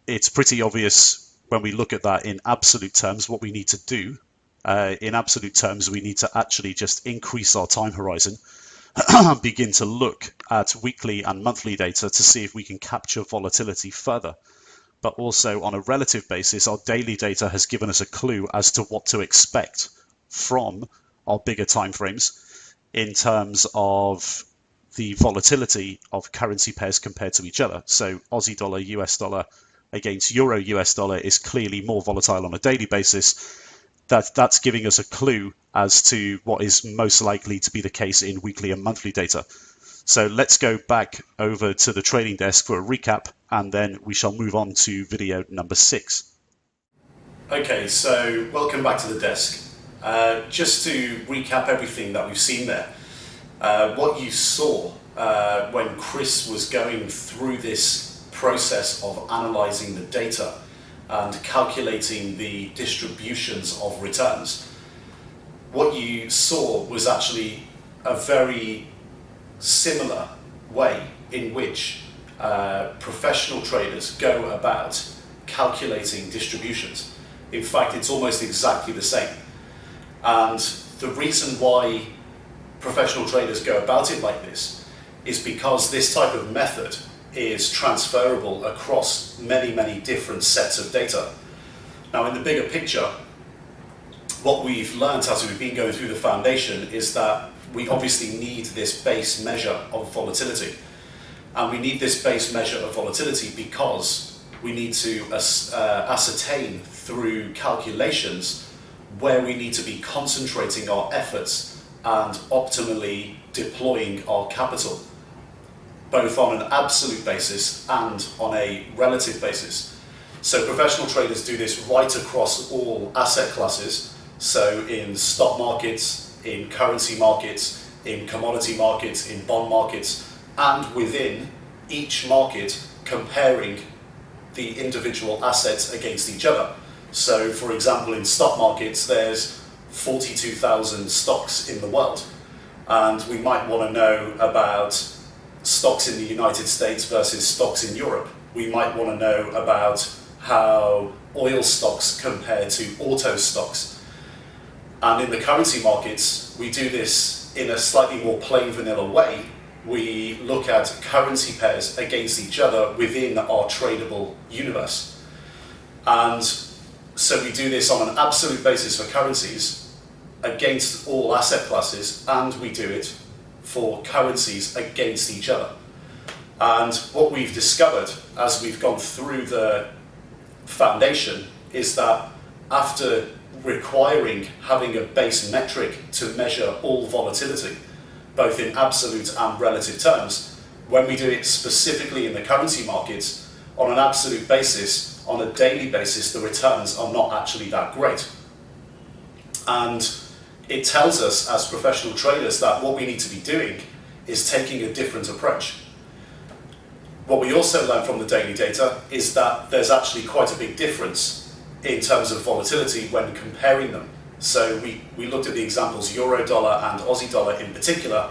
It's pretty obvious when we look at that in absolute terms what we need to do. In absolute terms, we need to actually just increase our time horizon, begin to look at weekly and monthly data to see if we can capture volatility further. But also on a relative basis, our daily data has given us a clue as to what to expect from our bigger timeframes in terms of the volatility of currency pairs compared to each other. So Aussie dollar, US dollar against Euro US dollar is clearly more volatile on a daily basis. That's giving us a clue as to what is most likely to be the case in weekly and monthly data. So let's go back over to the trading desk for a recap, and then we shall move on to video number 6. Okay, so welcome back to the desk. Just to recap everything that we've seen there, what you saw when Chris was going through this process of analysing the data and calculating the distributions of returns, what you saw was actually a very similar way in which professional traders go about calculating distributions. In fact, it's almost exactly the same. And the reason why professional traders go about it like this is because this type of method is transferable across many, many different sets of data. Now, in the bigger picture, what we've learned as we've been going through the foundation is that we obviously need this base measure of volatility. And we need this base measure of volatility because we need to ascertain through calculations where we need to be concentrating our efforts and optimally deploying our capital, both on an absolute basis and on a relative basis. So professional traders do this right across all asset classes. So in stock markets, in currency markets, in commodity markets, in bond markets, and within each market comparing the individual assets against each other. So for example, in stock markets, there's 42,000 stocks in the world. And we might want to know about stocks in the United States versus stocks in Europe. We might want to know about how oil stocks compare to auto stocks. And in the currency markets, we do this in a slightly more plain vanilla way. We look at currency pairs against each other within our tradable universe. And so we do this on an absolute basis for currencies against all asset classes, and we do it for currencies against each other. And what we've discovered as we've gone through the foundation is that after requiring having a base metric to measure all volatility, both in absolute and relative terms, when we do it specifically in the currency markets, on an absolute basis, on a daily basis, the returns are not actually that great. And it tells us as professional traders that what we need to be doing is taking a different approach. What we also learn from the daily data is that there's actually quite a big difference in terms of volatility when comparing them. So we looked at the examples euro dollar and Aussie dollar in particular,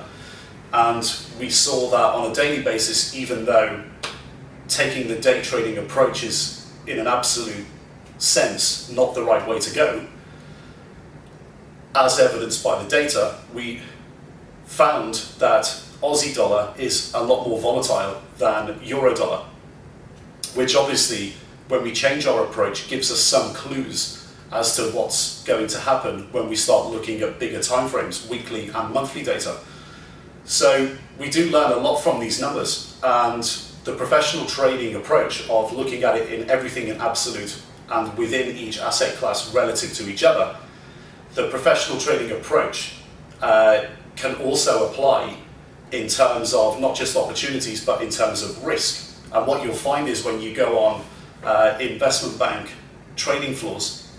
and we saw that on a daily basis, even though taking the day trading approach is in an absolute sense not the right way to go, as evidenced by the data, we found that Aussie dollar is a lot more volatile than euro dollar, which obviously, when we change our approach, gives us some clues as to what's going to happen when we start looking at bigger timeframes, weekly and monthly data. So we do learn a lot from these numbers, and the professional trading approach of looking at it in everything in absolute and within each asset class relative to each other, the professional trading approach can also apply in terms of not just opportunities, but in terms of risk. And what you'll find is when you go on investment bank trading floors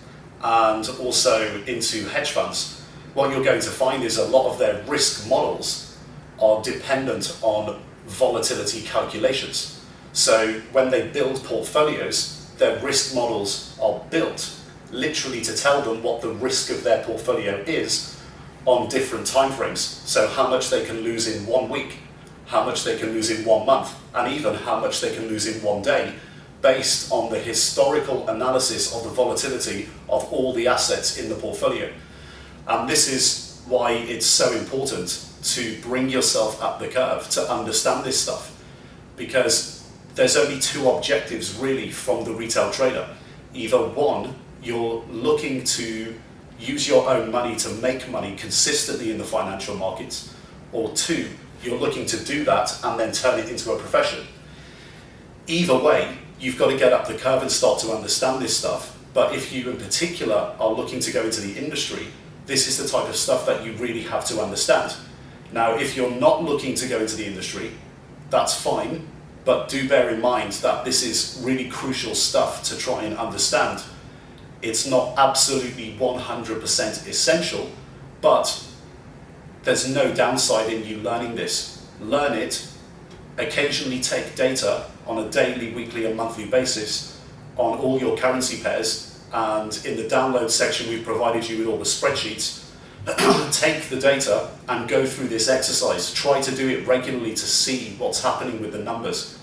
and also into hedge funds, what you're going to find is a lot of their risk models are dependent on volatility calculations. So when they build portfolios, their risk models are built literally to tell them what the risk of their portfolio is on different timeframes. So how much they can lose in 1 week, how much they can lose in 1 month, and even how much they can lose in 1 day, based on the historical analysis of the volatility of all the assets in the portfolio. And this is why it's so important to bring yourself up the curve to understand this stuff, because there's only two objectives really from the retail trader. Either one, you're looking to use your own money to make money consistently in the financial markets, or two, you're looking to do that and then turn it into a profession. Either way, you've got to get up the curve and start to understand this stuff. But if you in particular are looking to go into the industry, this is the type of stuff that you really have to understand. Now, if you're not looking to go into the industry, that's fine, but do bear in mind that this is really crucial stuff to try and understand. It's not absolutely 100% essential, but there's no downside in you learning this. Learn it, occasionally take data on a daily, weekly and monthly basis on all your currency pairs, and in the download section we've provided you with all the spreadsheets. Take the data and go through this exercise. Try to do it regularly to see what's happening with the numbers.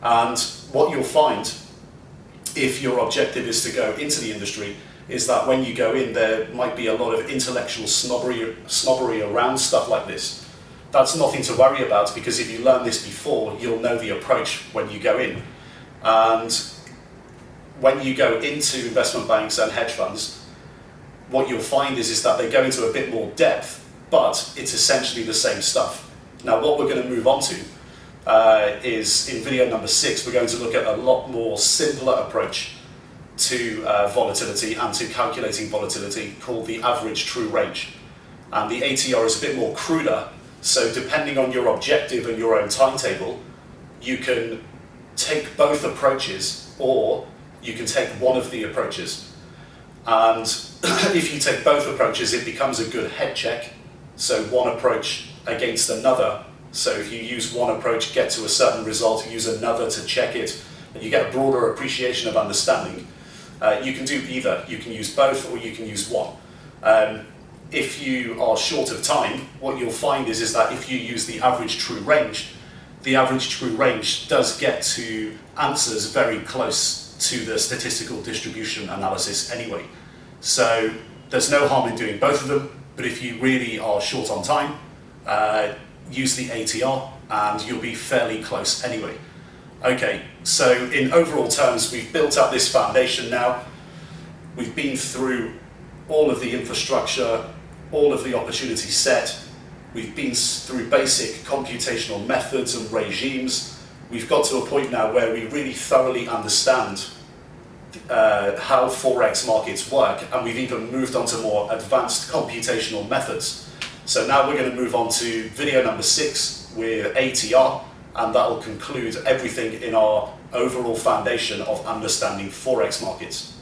And what you'll find, if your objective is to go into the industry, is that when you go in, there might be a lot of intellectual snobbery around stuff like this. That's nothing to worry about, because if you learn this before, you'll know the approach when you go in. And when you go into investment banks and hedge funds, what you'll find is that they go into a bit more depth, but it's essentially the same stuff. Now, what we're going to move on to is in video number 6, we're going to look at a lot more simpler approach to volatility and to calculating volatility, called the average true range. And the ATR is a bit more cruder, so depending on your objective and your own timetable, you can take both approaches, or you can take one of the approaches. And if you take both approaches, it becomes a good head check. So one approach against another. So if you use one approach, get to a certain result, use another to check it, and you get a broader appreciation of understanding. You can do either. You can use both, or you can use one. If you are short of time, what you'll find is that if you use the average true range, the average true range does get to answers very close to the statistical distribution analysis anyway. So there's no harm in doing both of them, but if you really are short on time, use the ATR and you'll be fairly close anyway. Okay, so in overall terms, we've built up this foundation now. We've been through all of the infrastructure, all of the opportunity set. We've been through basic computational methods and regimes. We've got to a point now where we really thoroughly understand how Forex markets work, and we've even moved on to more advanced computational methods. So now we're going to move on to video number 6 with ATR, and that will conclude everything in our overall foundation of understanding Forex markets.